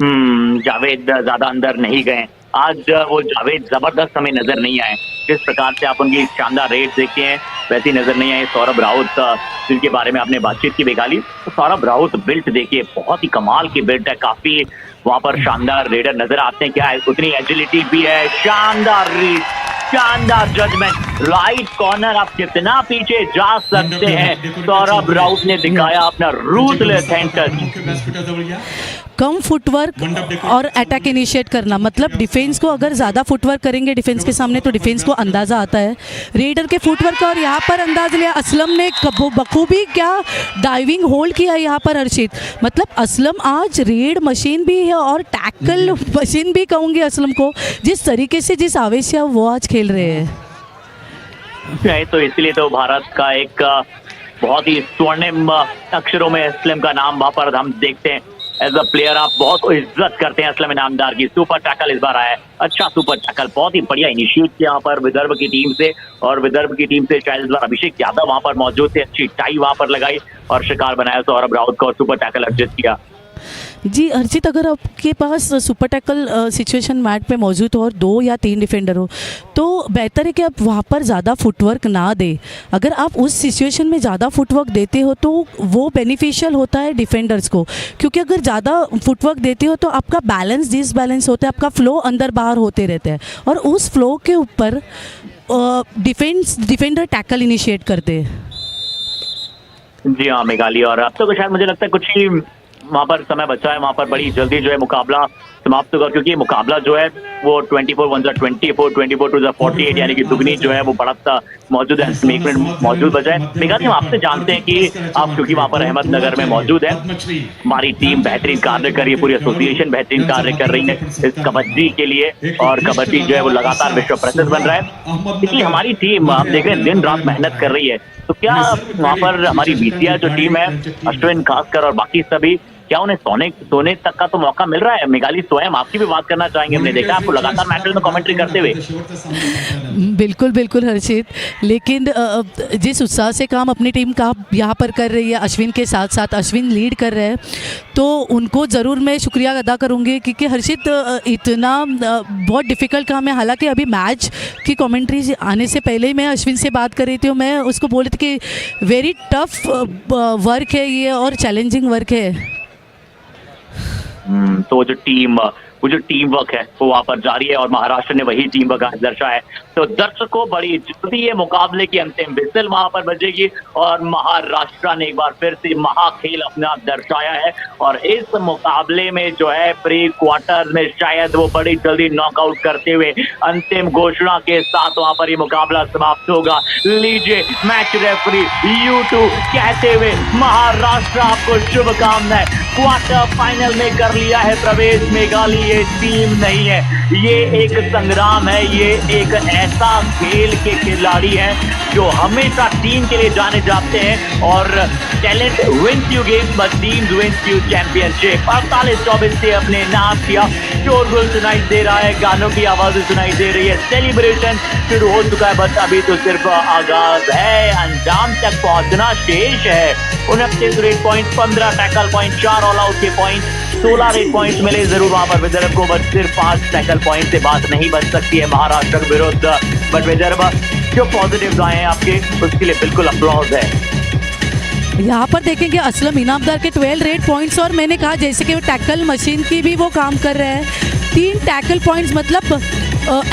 जावेद ज़्यादा अंदर नहीं गए, आज वो जावेद जबरदस्त हमें नजर नहीं आए। जिस प्रकार से आप उनकी शानदार रेड देखते हैं वैसी नजर नहीं आए। सौरभ राउत जिनके बारे में आपने बातचीत की बेगाली, तो सौरभ राउत बिल्ट देखिए, बहुत ही कमाल की बिल्ट है, काफी वहां पर शानदार रेडर नजर आते हैं। क्या है, उतनी एजिलिटी भी है, शानदार रीड, शानदार जजमेंट, राइट कॉर्नर, आप कितना पीछे जा सकते हैं। सौरभ राउत ने दिखाया अपना रूथलेस हैंड टच। कम फुटवर्क और अटैक इनिशिएट करना, मतलब डिफेंस को अगर ज़्यादा फुटवर्क करेंगे डिफेंस के सामने तो डिफेंस को अंदाज़ा आता है रेडर के फुटवर्क का। और यहाँ पर अंदाज़ लिया असलम ने, बखूबी क्या डाइविंग होल्ड किया यहाँ पर हर्षित। मतलब असलम आज रेड मशीन भी है और टैकल मशीन भी कहूँगी असलम को, जिस तरीके से जिस आवेश से वो आज खेल रहे हैं। तो इसलिए तो भारत का एक बहुत ही स्वर्णिम अक्षरों में असलम का नाम वहां पर हम देखते हैं। एज अ प्लेयर आप बहुत इज्जत करते हैं असलम इनामदार की। सुपर टैकल इस बार आया है, अच्छा सुपर टैकल, बहुत ही बढ़िया इनिशिएट किया यहाँ पर विदर्भ की टीम से। और विदर्भ की टीम से शायद इस बार अभिषेक यादव वहां पर मौजूद थे, अच्छी टाई वहां पर लगाई और शिकार बनाया सौरभ राउत को और सुपर टैकल अर्जित किया। जी हर्षित, अगर आपके पास सुपर टैकल सिचुएशन मैट पे मौजूद हो और 2 या 3 डिफेंडर हो तो बेहतर है कि आप वहाँ पर ज़्यादा फुटवर्क ना दे। अगर आप उस सिचुएशन में ज़्यादा फुटवर्क देते हो तो वो बेनिफिशियल होता है डिफेंडर्स को, क्योंकि अगर ज़्यादा फुटवर्क देते हो तो आपका बैलेंस डिसबैलेंस होता है, आपका फ्लो अंदर बाहर होते रहते हैं और उस फ्लो के ऊपर डिफेंडर टैकल इनिशिएट करते हैं। जी हाँ मेघाली, और अब तो शायद मुझे लगता है कुछ ही वहां पर समय बचा है, वहां पर बड़ी जल्दी जो है मुकाबला समाप्त होगा, क्योंकि ये मुकाबला जो है वो 24-1-24 यानी कि दुगनी जो है वो बढ़त मौजूद है। 1 मिनट मौजूद बचा है। मेघाली, हम आपसे जानते हैं कि आप क्योंकि वहां पर अहमदनगर में मौजूद है, हमारी टीम बेहतरीन कार्य कर रही है, पूरी एसोसिएशन बेहतरीन कार्य कर रही है इस कबड्डी के लिए, और कबड्डी जो है वो लगातार विश्व प्रसिद्ध बन रहा है। इसलिए हमारी टीम आप देख रहे हैं दिन रात मेहनत कर रही है। तो क्या वहां पर हमारी बीसीआई जो टीम है, अश्विन खासकर और बाकी सभी, क्या उन्हें सोने तक का तो मौका मिल रहा है? मेघाली स्वयं आपकी भी बात करना चाहेंगे, हमने देखा आपको लगातार मैचेस में कमेंट्री करते हुए। बिल्कुल बिल्कुल हर्षित, लेकिन जिस उत्साह से काम अपनी टीम का यहाँ पर कर रही है, अश्विन के साथ साथ अश्विन लीड कर रहे हैं, तो उनको ज़रूर मैं शुक्रिया अदा करूँगी, क्योंकि हर्षित इतना बहुत डिफ़िकल्ट काम है। हालांकि अभी मैच की कमेंट्री आने से पहले ही मैं अश्विन से बात कर रही थी, मैं उसको बोल रही थी कि वेरी टफ वर्क है ये और चैलेंजिंग वर्क है। तो वो जो टीम वर्क है वो वहां पर जारी है और महाराष्ट्र ने वही टीम वर्क दर्शाया है। तो दर्शकों, बड़ी जल्दी ये मुकाबले की अंतिम विसल वहां पर बजेगी और महाराष्ट्र ने एक बार फिर से महाखेल अपना दर्शाया है। और इस मुकाबले में जो है प्री क्वार्टर में शायद वो बड़ी जल्दी नॉकआउट करते हुए अंतिम घोषणा के साथ वहां पर ये मुकाबला समाप्त होगा। लीजिए मैच रेफरी U2 कहते हुए महाराष्ट्र आपको शुभकामनाएं, क्वार्टर फाइनल में कर लिया है प्रवेश। मेघाली, ये टीम नहीं है, ये एक संग्राम है, ये एक ऐसा खेल के खिलाड़ी हैं जो हमेशा टीम के लिए जाने जाते हैं। और talent wins you games but teams wins you championship. 48-24 से अपने नाम किया, शोरगुल सुनाई दे रहा है, गानों की आवाजें सुनाई दे रही है, सेलिब्रेशन शुरू हो चुका है, बट अभी तो सिर्फ आगाज है, अंजाम तक पहुंचना शेष है। 29 red point, 15 tackle point, 4 all out के पॉइंट, 16 रेड पॉइंट मिले जरूर वहां पर विदर्भ को, बट सिर्फ 5 टैकल पॉइंट से बात नहीं बच सकती है महाराष्ट्र के विरुद्ध। बट विदर्भ जो पॉजिटिव आए हैं आपके, उसके लिए बिल्कुल अप्लॉज है। यहाँ पर देखेंगे असलम इनामदार के 12 रेड पॉइंट्स, और मैंने कहा जैसे कि वो टैकल मशीन की भी वो काम कर रहे हैं। 3 टैकल पॉइंट्स, मतलब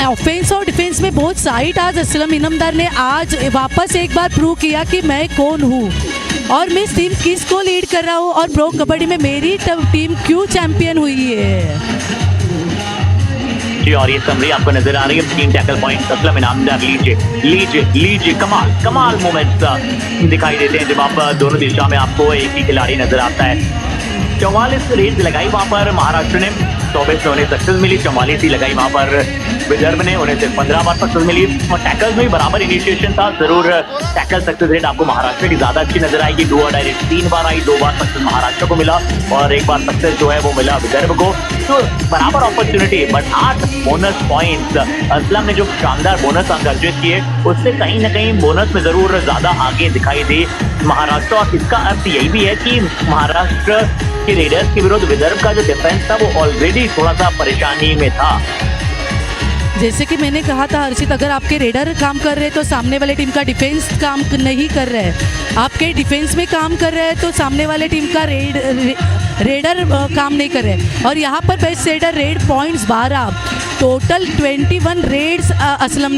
ऑफेंस और डिफेंस में बहुत साइड आज असलम इनामदार ने आज वापस एक बार प्रूव किया कि मैं कौन हूँ और मैं टीम किसको लीड कर रहा हूँ और प्रो कबड्डी में मेरी टीम क्यों चैंपियन हुई है। जी, और ये समरी आपको नजर आ रही है, 3 टैकल पॉइंट असलम इनामदार। लीजिए कमाल मोमेंट्स दिखाई देते हैं जब आप दोनों दिशा में आपको एक ही खिलाड़ी नजर आता है। 44 रेड लगाई वहां पर महाराष्ट्र ने, 24 में उन्हें सक्सेस मिली, 44 ही लगाई वहां पर विदर्भ ने, उन्हें सिर्फ 15 बार सक्सेस मिली। और टैकल्स में बराबर इनिशिएशन था, जरूर टैकल सक्सेस रेट आपको महाराष्ट्र की ज्यादा अच्छी नजर आएगी। 2 डायरेक्ट 3 बार आई, 2 बार सक्सेस महाराष्ट्र को मिला और 1 बार सक्सेस जो है वो मिला विदर्भ को। तो बराबर opportunity, but 8 bonus points Aslam ने जो शानदार बोनस अंक अर्जित किए, उससे कहीं ना कहीं बोनस में जरूर ज्यादा आगे दिखाई दे महाराष्ट्र। और इसका अर्थ यही भी है कि महाराष्ट्र के रेडर्स के विरुद्ध विदर्भ का जो डिफेंस था वो ऑलरेडी थोड़ा सा परेशानी में था। जैसे कि मैंने कहा था हर्षित, अगर आपके रेडर काम कर रहे हैं तो सामने वाले टीम का डिफेंस काम नहीं कर रहा है, आपके डिफेंस में काम कर रहा है तो सामने वाले टीम का रेडर काम नहीं कर रहे हैं। और यहाँ पर best raider raid points 12, total 21 raids Aslam